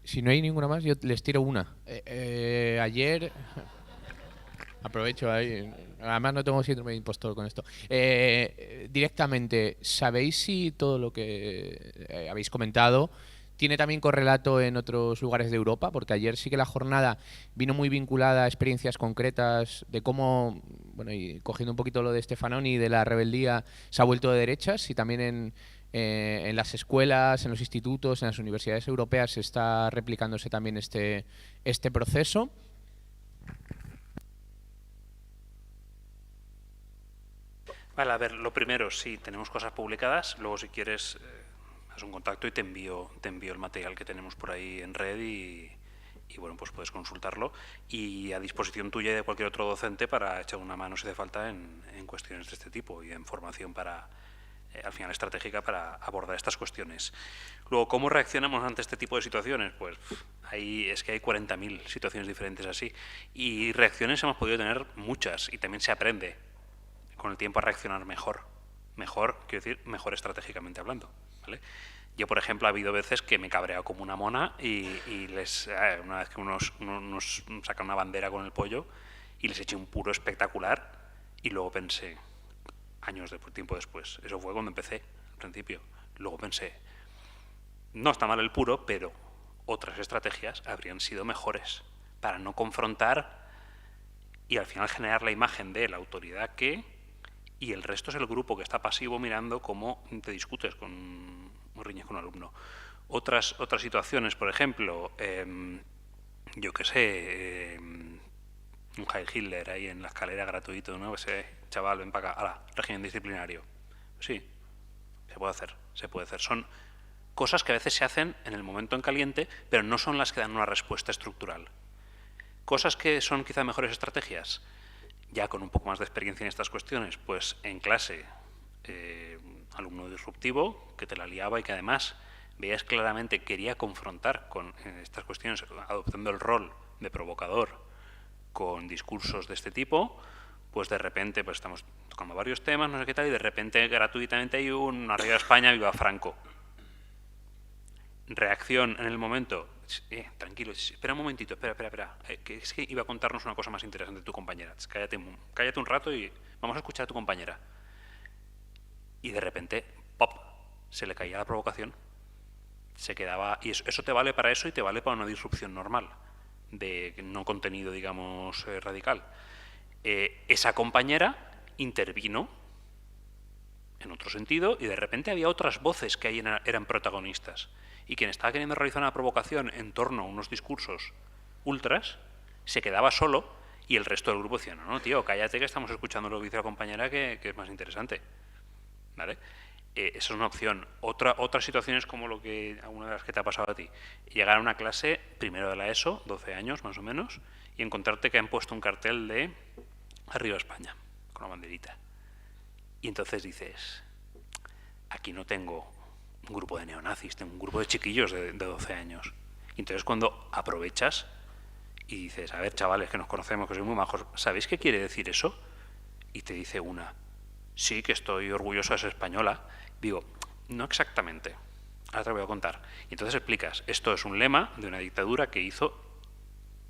Si no hay ninguna más, yo les tiro una. Ayer... Aprovecho ahí, además no tengo síndrome de impostor con esto. Directamente, ¿sabéis si todo lo que habéis comentado tiene también correlato en otros lugares de Europa? Porque ayer sí que la jornada vino muy vinculada a experiencias concretas de cómo, bueno, y cogiendo un poquito lo de Stefanoni, de la rebeldía, se ha vuelto de derechas, y también en las escuelas, en los institutos, en las universidades europeas se está replicándose también este proceso. Vale, a ver, lo primero, sí, tenemos cosas publicadas, luego si quieres haz un contacto y te envío el material que tenemos por ahí en red y bueno, pues puedes consultarlo, y a disposición tuya y de cualquier otro docente para echar una mano si hace falta en cuestiones de este tipo y en formación para, al final estratégica para abordar estas cuestiones. Luego, ¿cómo reaccionamos ante este tipo de situaciones? Pues es que hay 40.000 situaciones diferentes así, y reacciones hemos podido tener muchas, y también se aprende con el tiempo a reaccionar mejor, quiero decir, mejor estratégicamente hablando, ¿vale? Yo, por ejemplo, ha habido veces que me he cabreado como una mona y una vez que unos sacan una bandera con el pollo y les eché un puro espectacular, y luego pensé, años de tiempo después, eso fue cuando empecé, al principio, luego pensé, no está mal el puro, pero otras estrategias habrían sido mejores para no confrontar y al final generar la imagen de la autoridad y el resto es el grupo que está pasivo mirando cómo te discutes o riñes con un alumno. Otras situaciones, por ejemplo, yo qué sé, un Heil Hitler ahí en la escalera gratuito, ¿no? Ese chaval, ven para acá, ala, régimen disciplinario. Sí, se puede hacer. Son cosas que a veces se hacen en el momento en caliente, pero no son las que dan una respuesta estructural. Cosas que son quizá mejores estrategias, ya con un poco más de experiencia en estas cuestiones, pues en clase, alumno disruptivo, que te la liaba y que además veías claramente quería confrontar con estas cuestiones, adoptando el rol de provocador con discursos de este tipo, pues de repente pues estamos tocando varios temas, no sé qué tal, y de repente gratuitamente hay un Arriba España, viva Franco. Reacción en el momento, tranquilo, espera un momentito, espera, que es que iba a contarnos una cosa más interesante de tu compañera. Cállate un rato y vamos a escuchar a tu compañera. Y de repente, ¡pop!, se le caía la provocación. Se quedaba, y eso te vale para eso y te vale para una disrupción normal, de no contenido, digamos, radical. Esa compañera intervino en otro sentido y de repente había otras voces que ahí eran protagonistas. Y quien estaba queriendo realizar una provocación en torno a unos discursos ultras se quedaba solo y el resto del grupo decía, no, tío, cállate que estamos escuchando lo que dice la compañera que es más interesante. ¿Vale? Esa es una opción. Otras situaciones como alguna de las que te ha pasado a ti. Llegar a una clase, primero de la ESO, 12 años más o menos, y encontrarte que han puesto un cartel de Arriba España, con la banderita. Y entonces dices, aquí no tengo un grupo de neonazis, tengo un grupo de chiquillos de 12 años. Y entonces cuando aprovechas y dices, a ver, chavales, que nos conocemos, que sois muy majos, ¿sabéis qué quiere decir eso? Y te dice una, sí, que estoy orgullosa de ser española. Digo, no exactamente. Ahora te lo voy a contar. Y entonces explicas, esto es un lema de una dictadura que hizo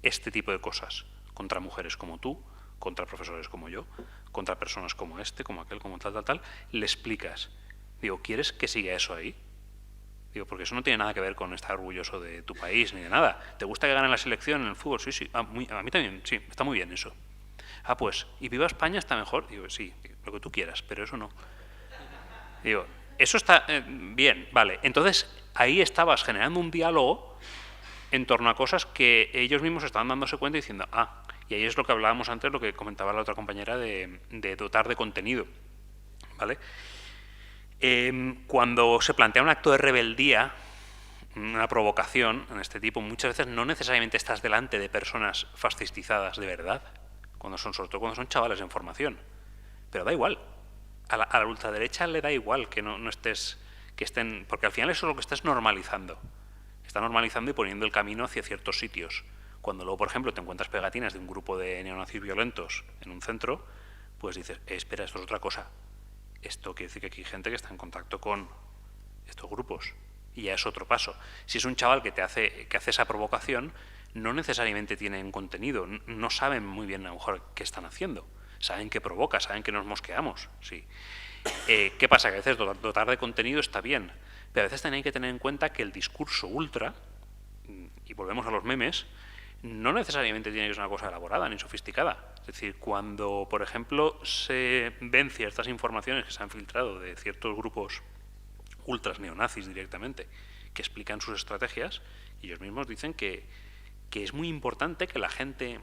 este tipo de cosas contra mujeres como tú, contra profesores como yo, contra personas como este, como aquel, como tal, tal, tal. Le explicas. Digo, ¿quieres que siga eso ahí? Digo, porque eso no tiene nada que ver con estar orgulloso de tu país ni de nada. ¿Te gusta que gane la selección en el fútbol? Sí, sí. A mí también, sí, está muy bien eso. Ah, pues, ¿y Viva España está mejor? Digo, sí, lo que tú quieras, pero eso no. Digo, eso está bien, vale. Entonces, ahí estabas generando un diálogo en torno a cosas que ellos mismos estaban dándose cuenta y diciendo, ah, y ahí es lo que hablábamos antes, lo que comentaba la otra compañera de dotar de contenido, ¿vale? Cuando se plantea un acto de rebeldía, una provocación en este tipo, muchas veces no necesariamente estás delante de personas fascistizadas de verdad, sobre todo cuando son chavales en formación, pero da igual. A la ultraderecha le da igual que no estés, que estén, porque al final eso es lo que estás normalizando. Está normalizando y poniendo el camino hacia ciertos sitios. Cuando luego, por ejemplo, te encuentras pegatinas de un grupo de neonazis violentos en un centro, pues dices, espera, esto es otra cosa. Esto quiere decir que aquí hay gente que está en contacto con estos grupos. Y ya es otro paso. Si es un chaval que hace esa provocación, no necesariamente tienen contenido. No saben muy bien a lo mejor qué están haciendo. Saben que provoca, saben que nos mosqueamos. Sí. ¿Qué pasa? Que a veces dotar de contenido está bien, pero a veces también hay que tener en cuenta que el discurso ultra, y volvemos a los memes, no necesariamente tiene que ser una cosa elaborada ni sofisticada. Es decir, cuando, por ejemplo, se ven ciertas informaciones que se han filtrado de ciertos grupos ultras neonazis directamente, que explican sus estrategias, y ellos mismos dicen que es muy importante que la gente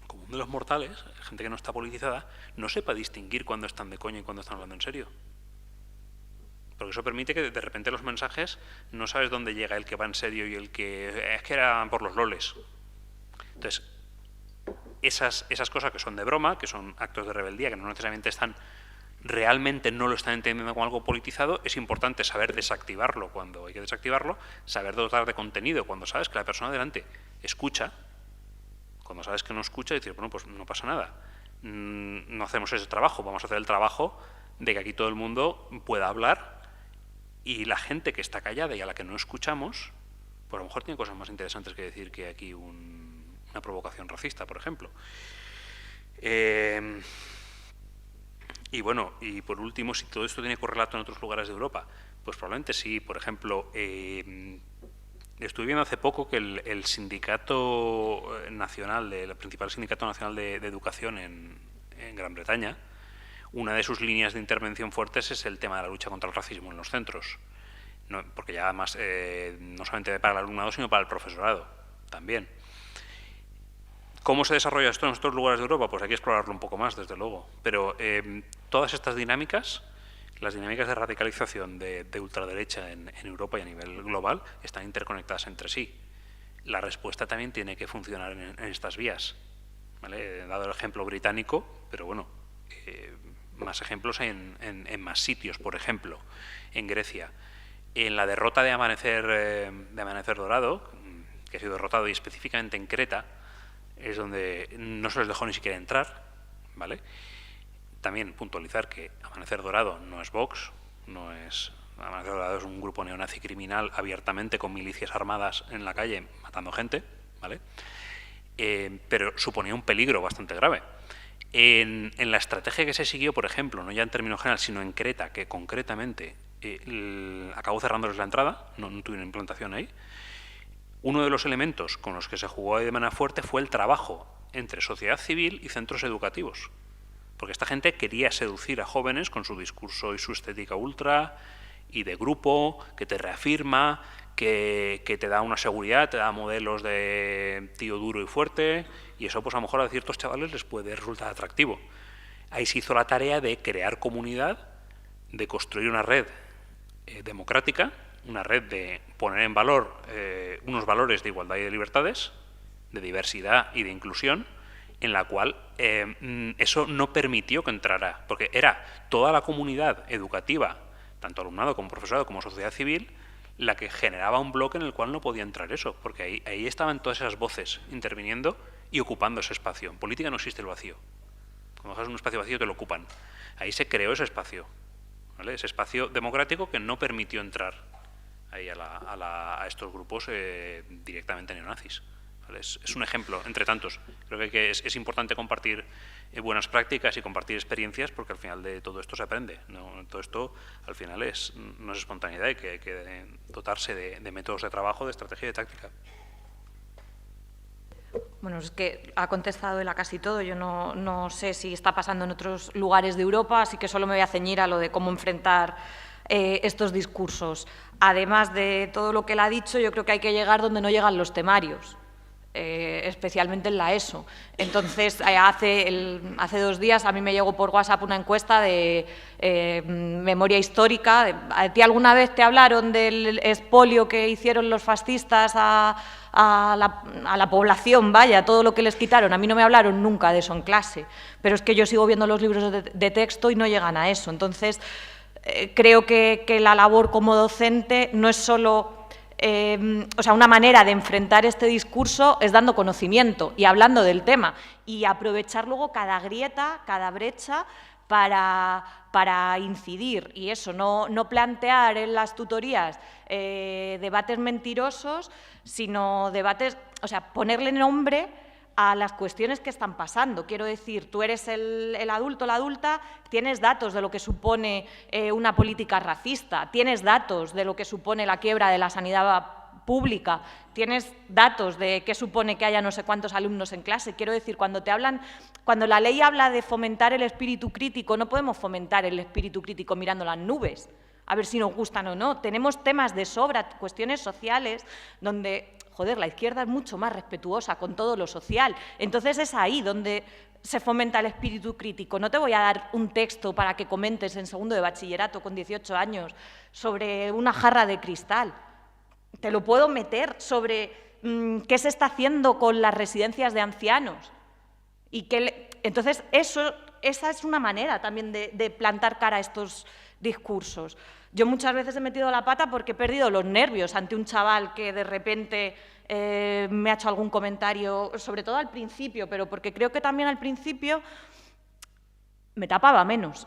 común de los mortales, gente que no está politizada, no sepa distinguir cuándo están de coña y cuándo están hablando en serio. Porque eso permite que de repente los mensajes no sabes dónde llega el que va en serio y el que es que era por los loles. Entonces, esas cosas que son de broma, que son actos de rebeldía, que no necesariamente realmente no lo están entendiendo como algo politizado, es importante saber desactivarlo cuando hay que desactivarlo, saber dotar de contenido cuando sabes que la persona delante escucha. Cuando sabes que no escucha, decir, bueno, pues no pasa nada. No hacemos ese trabajo, vamos a hacer el trabajo de que aquí todo el mundo pueda hablar y la gente que está callada y a la que no escuchamos, pues a lo mejor tiene cosas más interesantes que decir que aquí una provocación racista, por ejemplo. Y bueno, y por último, si todo esto tiene correlato en otros lugares de Europa, pues probablemente sí. Por ejemplo, estuve viendo hace poco que el sindicato nacional, el principal sindicato nacional de educación en Gran Bretaña, una de sus líneas de intervención fuertes es el tema de la lucha contra el racismo en los centros. No, porque ya además, no solamente para el alumnado, sino para el profesorado también. ¿Cómo se desarrolla esto en estos lugares de Europa? Pues hay que explorarlo un poco más, desde luego. Pero todas estas dinámicas, las dinámicas de radicalización de ultraderecha en Europa y a nivel global, están interconectadas entre sí. La respuesta también tiene que funcionar en estas vías. ¿Vale? He dado el ejemplo británico, pero bueno, más ejemplos en más sitios. Por ejemplo, en Grecia, en la derrota de Amanecer Dorado, que ha sido derrotado y específicamente en Creta, es donde no se les dejó ni siquiera entrar, ¿vale? También puntualizar que Amanecer Dorado no es Vox, Amanecer Dorado es un grupo neonazi criminal abiertamente con milicias armadas en la calle matando gente, ¿vale? Pero suponía un peligro bastante grave. En la estrategia que se siguió, por ejemplo, no ya en términos generales, sino en Creta, que concretamente acabó cerrándoles la entrada, no tuvieron implantación ahí. Uno de los elementos con los que se jugó de manera fuerte fue el trabajo entre sociedad civil y centros educativos. Porque esta gente quería seducir a jóvenes con su discurso y su estética ultra y de grupo, que te reafirma, que te da una seguridad, te da modelos de tío duro y fuerte, y eso pues a lo mejor a ciertos chavales les puede resultar atractivo. Ahí se hizo la tarea de crear comunidad, de construir una red democrática, una red de poner en valor unos valores de igualdad y de libertades, de diversidad y de inclusión, en la cual eso no permitió que entrara, porque era toda la comunidad educativa, tanto alumnado como profesorado como sociedad civil, la que generaba un bloque en el cual no podía entrar eso, porque ahí estaban todas esas voces interviniendo y ocupando ese espacio. En política no existe el vacío. Cuando dejas un espacio vacío te lo ocupan. Ahí se creó ese espacio, ¿vale? Ese espacio democrático que no permitió entrar ahí a estos grupos directamente neonazis. ¿Vale? Es un ejemplo, entre tantos. Creo que es importante compartir buenas prácticas y compartir experiencias, porque al final de todo esto se aprende, ¿no? Todo esto al final no es espontaneidad, hay que dotarse de métodos de trabajo, de estrategia y de táctica. Bueno, es que ha contestado él a casi todo. Yo no sé si está pasando en otros lugares de Europa, así que solo me voy a ceñir a lo de cómo enfrentar estos discursos. Además de todo lo que él ha dicho, yo creo que hay que llegar donde no llegan los temarios, especialmente en la ESO. Entonces, hace 2 días a mí me llegó por WhatsApp una encuesta de memoria histórica. ¿A ti alguna vez te hablaron del expolio que hicieron los fascistas a la población, vaya, todo lo que les quitaron? A mí no me hablaron nunca de eso en clase, pero es que yo sigo viendo los libros de texto y no llegan a eso. Entonces, creo que la labor como docente no es solo... una manera de enfrentar este discurso es dando conocimiento y hablando del tema, y aprovechar luego cada grieta, cada brecha para incidir, y eso, no plantear en las tutorías debates mentirosos, sino debates, ponerle nombre a las cuestiones que están pasando. Quiero decir, tú eres el adulto, la adulta, tienes datos de lo que supone una política racista, tienes datos de lo que supone la quiebra de la sanidad pública, tienes datos de qué supone que haya no sé cuántos alumnos en clase. Quiero decir, cuando la ley habla de fomentar el espíritu crítico, no podemos fomentar el espíritu crítico mirando las nubes, a ver si nos gustan o no. Tenemos temas de sobra, cuestiones sociales, donde... Joder, la izquierda es mucho más respetuosa con todo lo social. Entonces es ahí donde se fomenta el espíritu crítico. No te voy a dar un texto para que comentes en segundo de bachillerato con 18 años sobre una jarra de cristal. Te lo puedo meter sobre qué se está haciendo con las residencias de ancianos. Entonces esa es una manera también de plantar cara a estos discursos. Yo muchas veces he metido la pata porque he perdido los nervios ante un chaval que de repente me ha hecho algún comentario, sobre todo al principio, pero porque creo que también al principio me tapaba menos.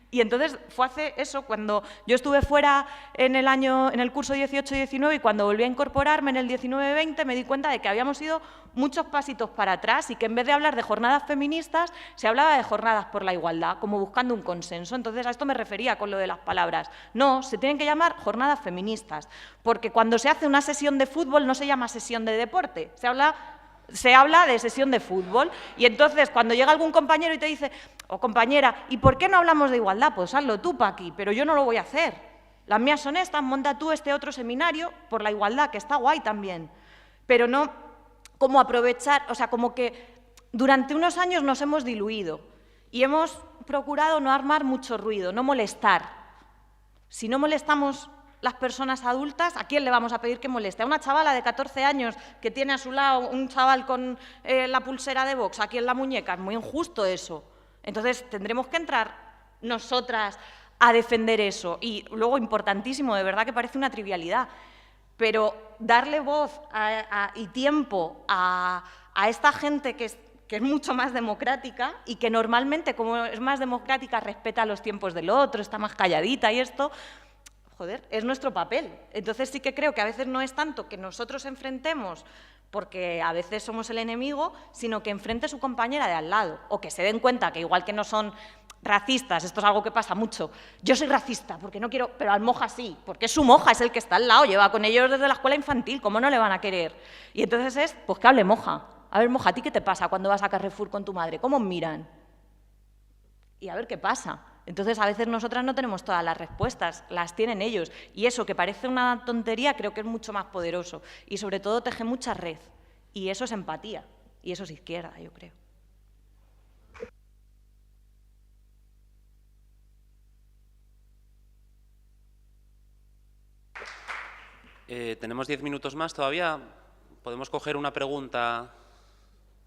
Y entonces fue hace eso, cuando yo estuve fuera en el curso 18-19, y cuando volví a incorporarme en el 19-20 me di cuenta de que habíamos ido muchos pasitos para atrás, y que en vez de hablar de jornadas feministas se hablaba de jornadas por la igualdad, como buscando un consenso. Entonces a esto me refería con lo de las palabras. No, se tienen que llamar jornadas feministas, porque cuando se hace una sesión de fútbol no se llama sesión de deporte, se habla de sesión de fútbol. Y entonces cuando llega algún compañero y te dice, o compañera, ¿y por qué no hablamos de igualdad? Pues hazlo tú, Paqui, pero yo no lo voy a hacer. Las mías son estas, monta tú este otro seminario por la igualdad, que está guay también. Pero no como aprovechar, como que durante unos años nos hemos diluido y hemos procurado no armar mucho ruido, no molestar. Si no molestamos las personas adultas, ¿a quién le vamos a pedir que moleste? ¿A una chavala de 14 años que tiene a su lado un chaval con la pulsera de Vox aquí en la muñeca? Es muy injusto eso. Entonces, tendremos que entrar nosotras a defender eso. Y luego, importantísimo, de verdad que parece una trivialidad, pero darle voz y tiempo a esta gente que es mucho más democrática, y que normalmente, como es más democrática, respeta los tiempos del otro, está más calladita y esto... Joder, es nuestro papel. Entonces sí que creo que a veces no es tanto que nosotros enfrentemos, porque a veces somos el enemigo, sino que enfrente a su compañera de al lado, o que se den cuenta que igual que no son racistas, esto es algo que pasa mucho, yo soy racista porque no quiero, pero al moja sí, porque es su moja, es el que está al lado, lleva con ellos desde la escuela infantil, ¿cómo no le van a querer? Y entonces pues que hable moja. A ver, moja, ¿a ti qué te pasa cuando vas a Carrefour con tu madre? ¿Cómo os miran? Y a ver qué pasa. Entonces, a veces nosotras no tenemos todas las respuestas, las tienen ellos. Y eso, que parece una tontería, creo que es mucho más poderoso. Y sobre todo teje mucha red. Y eso es empatía. Y eso es izquierda, yo creo. Tenemos 10 minutos más todavía. Podemos coger una pregunta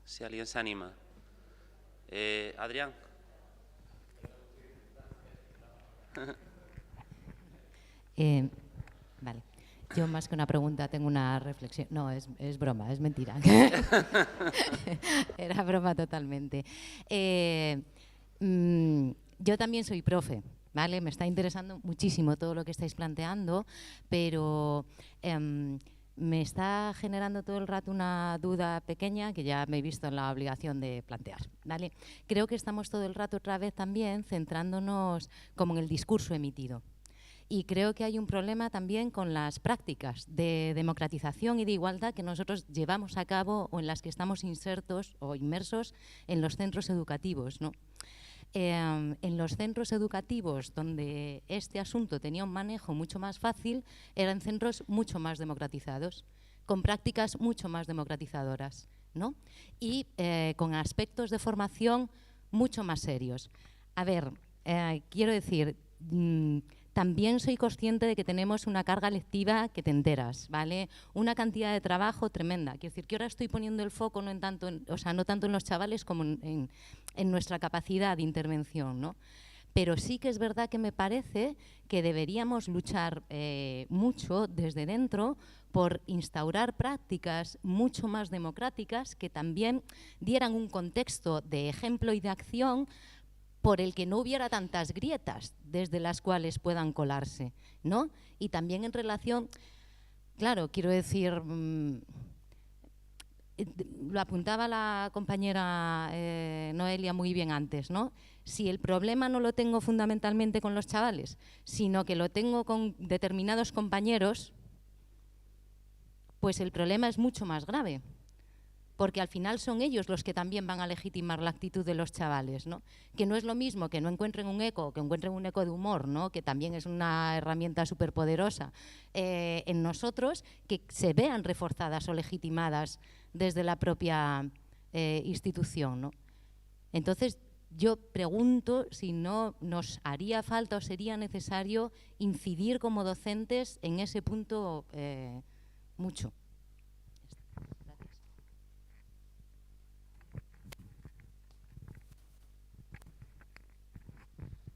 si alguien se anima. Adrián. Vale. Yo más que una pregunta tengo una reflexión. No, es broma, es mentira. Era broma totalmente. Yo también soy profe, ¿vale? Me está interesando muchísimo todo lo que estáis planteando, pero me está generando todo el rato una duda pequeña que ya me he visto en la obligación de plantear, ¿vale? Creo que estamos todo el rato otra vez también centrándonos como en el discurso emitido. Y creo que hay un problema también con las prácticas de democratización y de igualdad que nosotros llevamos a cabo o en las que estamos insertos o inmersos en los centros educativos, ¿no? En los centros educativos donde este asunto tenía un manejo mucho más fácil, eran centros mucho más democratizados, con prácticas mucho más democratizadoras, ¿no? Y con aspectos de formación mucho más serios. A ver, quiero decir, también soy consciente de que tenemos una carga lectiva que te enteras, ¿vale? Una cantidad de trabajo tremenda. Quiero decir que ahora estoy poniendo el foco no tanto en los chavales como en nuestra capacidad de intervención, ¿no? Pero sí que es verdad que me parece que deberíamos luchar mucho desde dentro por instaurar prácticas mucho más democráticas que también dieran un contexto de ejemplo y de acción por el que no hubiera tantas grietas desde las cuales puedan colarse, ¿no? Y también en relación, claro, quiero decir, lo apuntaba la compañera Noelia muy bien antes, ¿no? Si el problema no lo tengo fundamentalmente con los chavales, sino que lo tengo con determinados compañeros, pues el problema es mucho más grave. Porque al final son ellos los que también van a legitimar la actitud de los chavales, ¿no? Que no es lo mismo que no encuentren un eco, que encuentren un eco de humor, ¿no? Que también es una herramienta súper poderosa en nosotros, que se vean reforzadas o legitimadas desde la propia institución, ¿no? Entonces, yo pregunto si no nos haría falta o sería necesario incidir como docentes en ese punto mucho.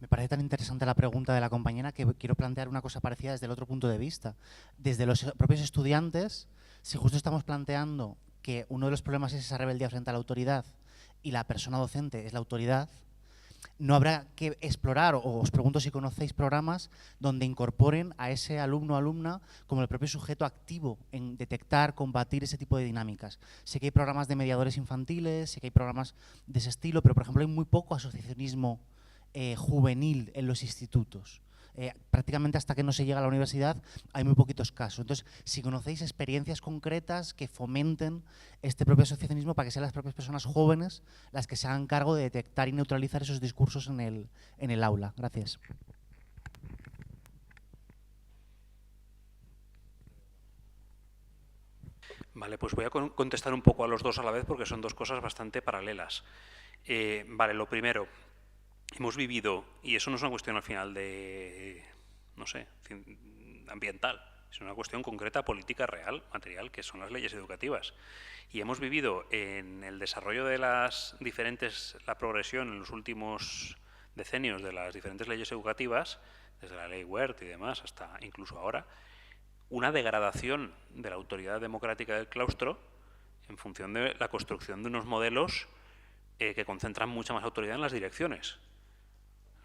Me parece tan interesante la pregunta de la compañera que quiero plantear una cosa parecida desde el otro punto de vista. Desde los propios estudiantes, si justo estamos planteando que uno de los problemas es esa rebeldía frente a la autoridad y la persona docente es la autoridad, no habrá que explorar, o os pregunto si conocéis programas donde incorporen a ese alumno o alumna como el propio sujeto activo en detectar, combatir ese tipo de dinámicas. Sé que hay programas de mediadores infantiles, sé que hay programas de ese estilo, pero por ejemplo hay muy poco asociacionismo juvenil en los institutos. Prácticamente hasta que no se llega a la universidad hay muy poquitos casos. Entonces, si conocéis experiencias concretas que fomenten este propio asociacionismo para que sean las propias personas jóvenes las que se hagan cargo de detectar y neutralizar esos discursos en el aula. Gracias. Vale, pues voy a contestar un poco a los dos a la vez porque son dos cosas bastante paralelas. Vale, lo primero. Hemos vivido, y eso no es una cuestión al final de, no sé, ambiental, es una cuestión concreta, política real, material, que son las leyes educativas. Y hemos vivido en el desarrollo de las diferentes, la progresión en los últimos decenios de las diferentes leyes educativas, desde la ley Wert y demás hasta incluso ahora, una degradación de la autoridad democrática del claustro en función de la construcción de unos modelos que concentran mucha más autoridad en las direcciones.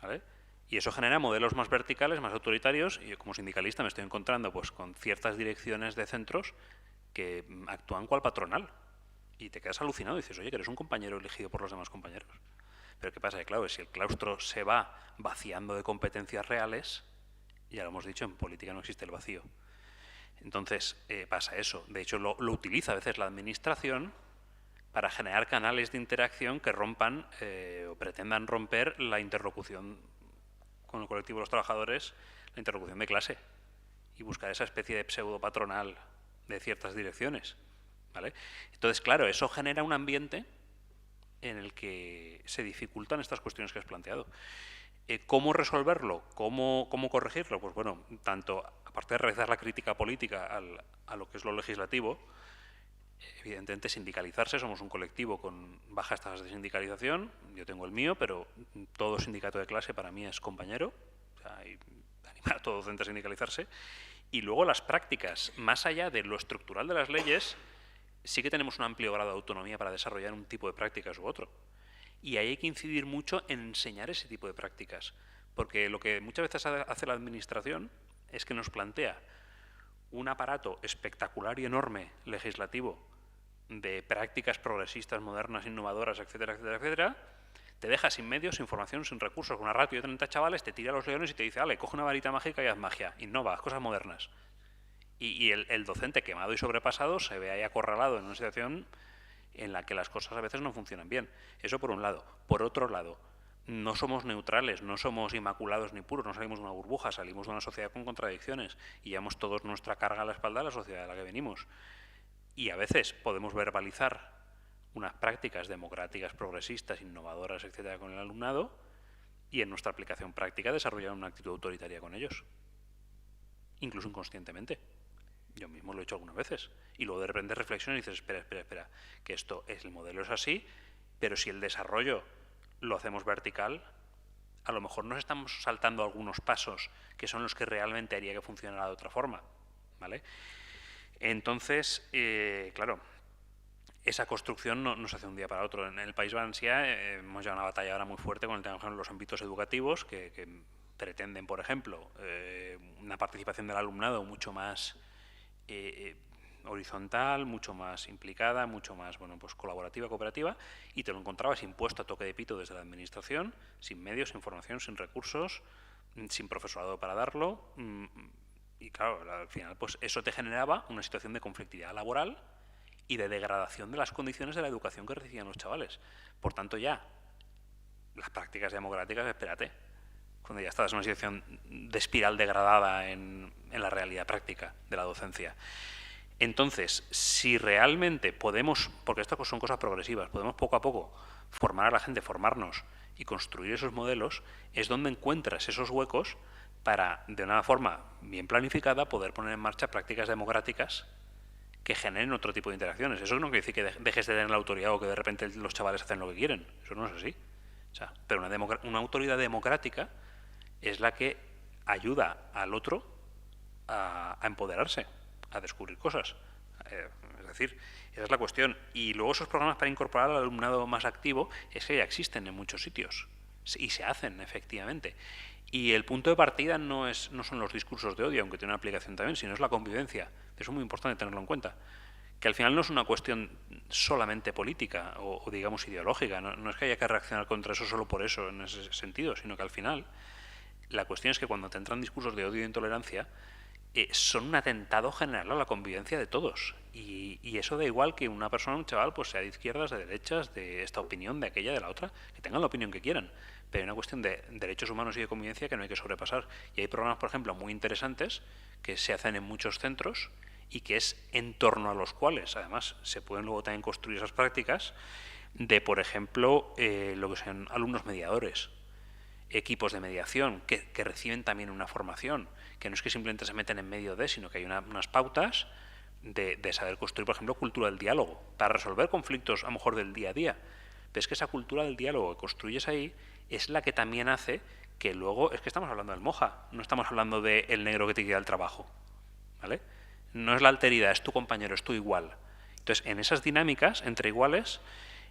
¿Vale? Y eso genera modelos más verticales, más autoritarios, y yo como sindicalista me estoy encontrando pues, con ciertas direcciones de centros que actúan cual patronal. Y te quedas alucinado y dices, oye, que eres un compañero elegido por los demás compañeros. Pero ¿qué pasa? Que claro, si el claustro se va vaciando de competencias reales, ya lo hemos dicho, en política no existe el vacío. Entonces pasa eso. De hecho, lo utiliza a veces la administración para generar canales de interacción que rompan o pretendan romper la interlocución con el colectivo de los trabajadores, la interlocución de clase, y buscar esa especie de pseudo patronal de ciertas direcciones. ¿Vale? Entonces, claro, eso genera un ambiente en el que se dificultan estas cuestiones que has planteado. ¿Cómo resolverlo? ¿Cómo corregirlo? Pues bueno, tanto aparte de realizar la crítica política a lo que es lo legislativo, Evidentemente, sindicalizarse, somos un colectivo con bajas tasas de sindicalización, yo tengo el mío, pero todo sindicato de clase para mí es compañero, o sea, hay animar a todo docente a sindicalizarse. Y luego las prácticas, más allá de lo estructural de las leyes, sí que tenemos un amplio grado de autonomía para desarrollar un tipo de prácticas u otro. Y ahí hay que incidir mucho en enseñar ese tipo de prácticas, porque lo que muchas veces hace la administración es que nos plantea un aparato espectacular y enorme legislativo de prácticas progresistas, modernas, innovadoras, etcétera, etcétera, etcétera, te deja sin medios, sin formación, sin recursos, con una ratio de 30 chavales, te tira a los leones y te dice, vale, coge una varita mágica y haz magia, innova, haz cosas modernas. Y el docente quemado y sobrepasado se ve ahí acorralado en una situación en la que las cosas a veces no funcionan bien. Eso por un lado. Por otro lado, no somos neutrales, no somos inmaculados ni puros, no salimos de una burbuja, salimos de una sociedad con contradicciones y llevamos todos nuestra carga a la espalda de la sociedad de la que venimos. Y a veces podemos verbalizar unas prácticas democráticas, progresistas, innovadoras, etcétera, con el alumnado, y en nuestra aplicación práctica desarrollar una actitud autoritaria con ellos, incluso inconscientemente. Yo mismo lo he hecho algunas veces. Y luego de repente reflexionas y dices, espera, que esto es, el modelo es así, pero si el desarrollo lo hacemos vertical, a lo mejor nos estamos saltando algunos pasos que son los que realmente haría que funcionara de otra forma, ¿vale? Entonces, claro, esa construcción no se hace un día para otro. En el País Valencià hemos llevado una batalla ahora muy fuerte con el tema de los ámbitos educativos que pretenden, por ejemplo, una participación del alumnado mucho más horizontal, mucho más implicada, mucho más pues colaborativa, cooperativa, y te lo encontrabas impuesto a toque de pito desde la administración, sin medios, sin formación, sin recursos, sin profesorado para darlo. Y claro, al final pues eso te generaba una situación de conflictividad laboral y de degradación de las condiciones de la educación que recibían los chavales. Por tanto, ya las prácticas democráticas, espérate, cuando ya estás en una situación de espiral degradada en la realidad práctica de la docencia. Entonces, si realmente podemos, porque estas son cosas progresivas, podemos poco a poco formar a la gente, formarnos y construir esos modelos, es donde encuentras esos huecos para, de una forma bien planificada, poder poner en marcha prácticas democráticas que generen otro tipo de interacciones. Eso no quiere decir que dejes de tener la autoridad o que de repente los chavales hacen lo que quieren. Eso no es así. O sea, pero una autoridad democrática es la que ayuda al otro a empoderarse, a descubrir cosas. Es decir, esa es la cuestión. Y luego esos programas para incorporar al alumnado más activo es que ya existen en muchos sitios y se hacen efectivamente. Y el punto de partida no son los discursos de odio, aunque tiene una aplicación también, sino es la convivencia. Eso es muy importante tenerlo en cuenta. Que al final no es una cuestión solamente política o digamos ideológica. No es que haya que reaccionar contra eso solo por eso, en ese sentido, sino que al final la cuestión es que cuando te entran discursos de odio e intolerancia, son un atentado general a la convivencia de todos. Y eso da igual que una persona, un chaval, pues sea de izquierdas, de derechas, de esta opinión, de aquella, de la otra, que tengan la opinión que quieran. Pero hay una cuestión de derechos humanos y de convivencia que no hay que sobrepasar. Y hay programas, por ejemplo, muy interesantes que se hacen en muchos centros y que es en torno a los cuales, además, se pueden luego también construir esas prácticas de, por ejemplo, lo que son alumnos mediadores, equipos de mediación que reciben también una formación, que no es que simplemente se meten en medio de, sino que hay unas pautas de saber construir, por ejemplo, cultura del diálogo, para resolver conflictos a lo mejor del día a día. Pero es que esa cultura del diálogo que construyes ahí es la que también hace que luego, es que estamos hablando del moja, no estamos hablando del negro que te queda el trabajo, ¿vale? No es la alteridad, es tu compañero, es tu igual. Entonces, en esas dinámicas entre iguales,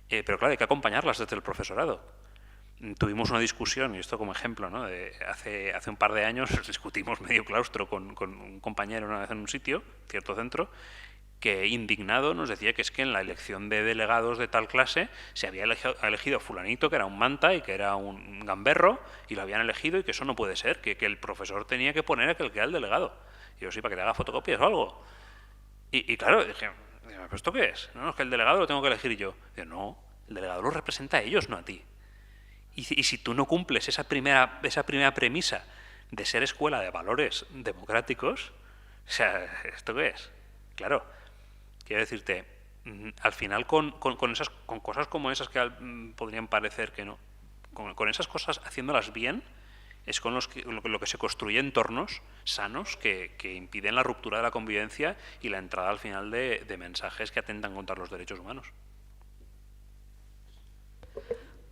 pero claro, hay que acompañarlas desde el profesorado. Tuvimos una discusión, y esto como ejemplo, ¿no? Hace un par de años discutimos medio claustro con un compañero una vez en un sitio, cierto centro, que indignado nos decía que es que en la elección de delegados de tal clase se había elegido a fulanito, que era un manta y que era un gamberro, y lo habían elegido y que eso no puede ser, que el profesor tenía que poner a que era el delegado. Y yo, sí, para que le haga fotocopias o algo. Y claro, dije, ¿pero esto qué es? No, es que el delegado lo tengo que elegir yo. Digo, no, el delegado lo representa a ellos, no a ti. Y si tú no cumples esa primera premisa de ser escuela de valores democráticos, o sea, ¿esto qué es? Claro, quiero decirte, al final con cosas como esas que podrían parecer que no, con esas cosas haciéndolas bien, es con lo que se construye entornos sanos que impiden la ruptura de la convivencia y la entrada al final de mensajes que atentan contra los derechos humanos.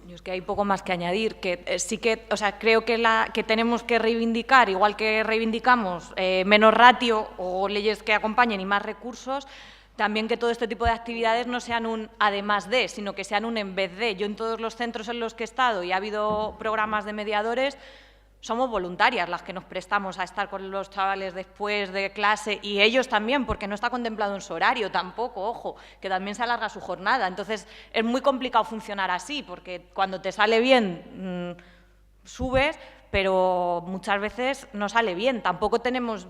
Yo es que hay poco más que añadir, que sí que, o sea, creo que tenemos que reivindicar, igual que reivindicamos menos ratio o leyes que acompañen y más recursos, también que todo este tipo de actividades no sean un además de, sino que sean un en vez de. Yo en todos los centros en los que he estado y ha habido programas de mediadores, somos voluntarias las que nos prestamos a estar con los chavales después de clase y ellos también, porque no está contemplado en su horario tampoco, ojo, que también se alarga su jornada. Entonces, es muy complicado funcionar así, porque cuando te sale bien, subes, pero muchas veces no sale bien. Tampoco tenemos,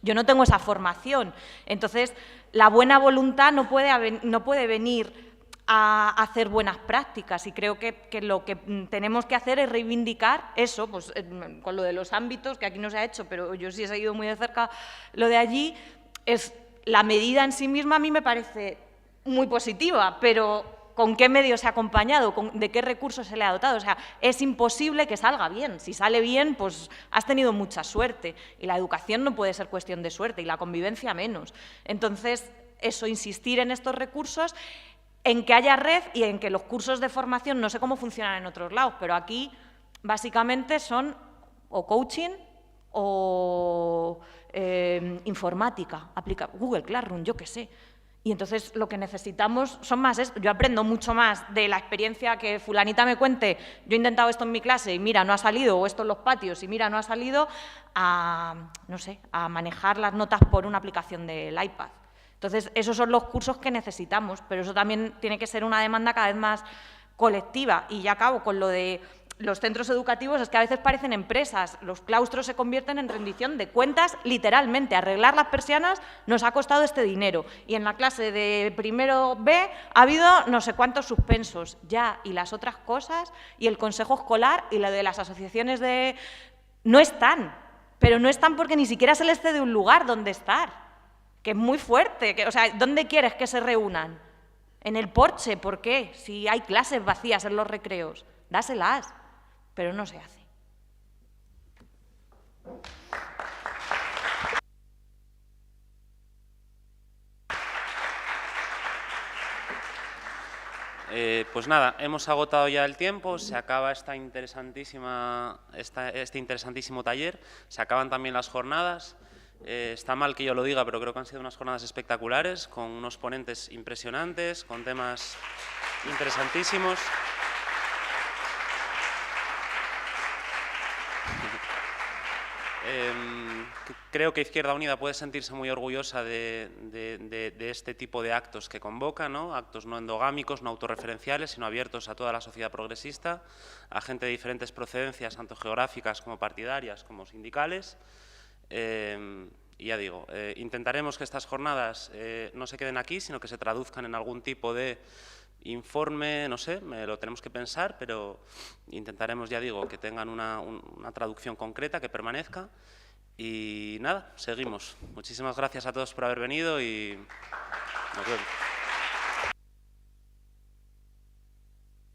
yo no tengo esa formación. Entonces, la buena voluntad no puede venir a hacer buenas prácticas y creo que lo que tenemos que hacer es reivindicar eso, pues con lo de los ámbitos, que aquí no se ha hecho, pero yo sí he seguido muy de cerca lo de allí, es la medida en sí misma a mí me parece muy positiva, pero ¿con qué medios se ha acompañado? ¿De qué recursos se le ha dotado? O sea, es imposible que salga bien. Si sale bien, pues has tenido mucha suerte y la educación no puede ser cuestión de suerte y la convivencia menos. Entonces, eso, insistir en estos recursos, en que haya red y en que los cursos de formación, no sé cómo funcionan en otros lados, pero aquí básicamente son o coaching o informática, Google Classroom, yo qué sé. Y entonces lo que necesitamos son más, yo aprendo mucho más de la experiencia que fulanita me cuente, yo he intentado esto en mi clase y mira, no ha salido, o esto en los patios y mira, no ha salido, a, no sé, a manejar las notas por una aplicación del iPad. Entonces, esos son los cursos que necesitamos, pero eso también tiene que ser una demanda cada vez más colectiva. Y ya acabo con lo de los centros educativos, es que a veces parecen empresas. Los claustros se convierten en rendición de cuentas, literalmente. Arreglar las persianas nos ha costado este dinero. Y en la clase de primero B ha habido no sé cuántos suspensos. Ya, y las otras cosas, y el consejo escolar, y lo de las asociaciones de... No están, pero no están porque ni siquiera se les cede un lugar donde estar. Que es muy fuerte, o sea, ¿dónde quieres que se reúnan? ¿En el porche? ¿Por qué? Si hay clases vacías en los recreos, dáselas, pero no se hace. Pues nada, hemos agotado ya el tiempo, se acaba este interesantísimo taller, se acaban también las jornadas. Está mal que yo lo diga, pero creo que han sido unas jornadas espectaculares, con unos ponentes impresionantes, con temas interesantísimos. Creo que Izquierda Unida puede sentirse muy orgullosa de este tipo de actos que convoca, ¿no? Actos no endogámicos, no autorreferenciales, sino abiertos a toda la sociedad progresista, a gente de diferentes procedencias, tanto geográficas como partidarias, como sindicales. Y ya digo, intentaremos que estas jornadas no se queden aquí, sino que se traduzcan en algún tipo de informe, no sé, lo tenemos que pensar, pero intentaremos, ya digo, que tengan una traducción concreta, que permanezca. Y nada, seguimos. Muchísimas gracias a todos por haber venido y nos vemos.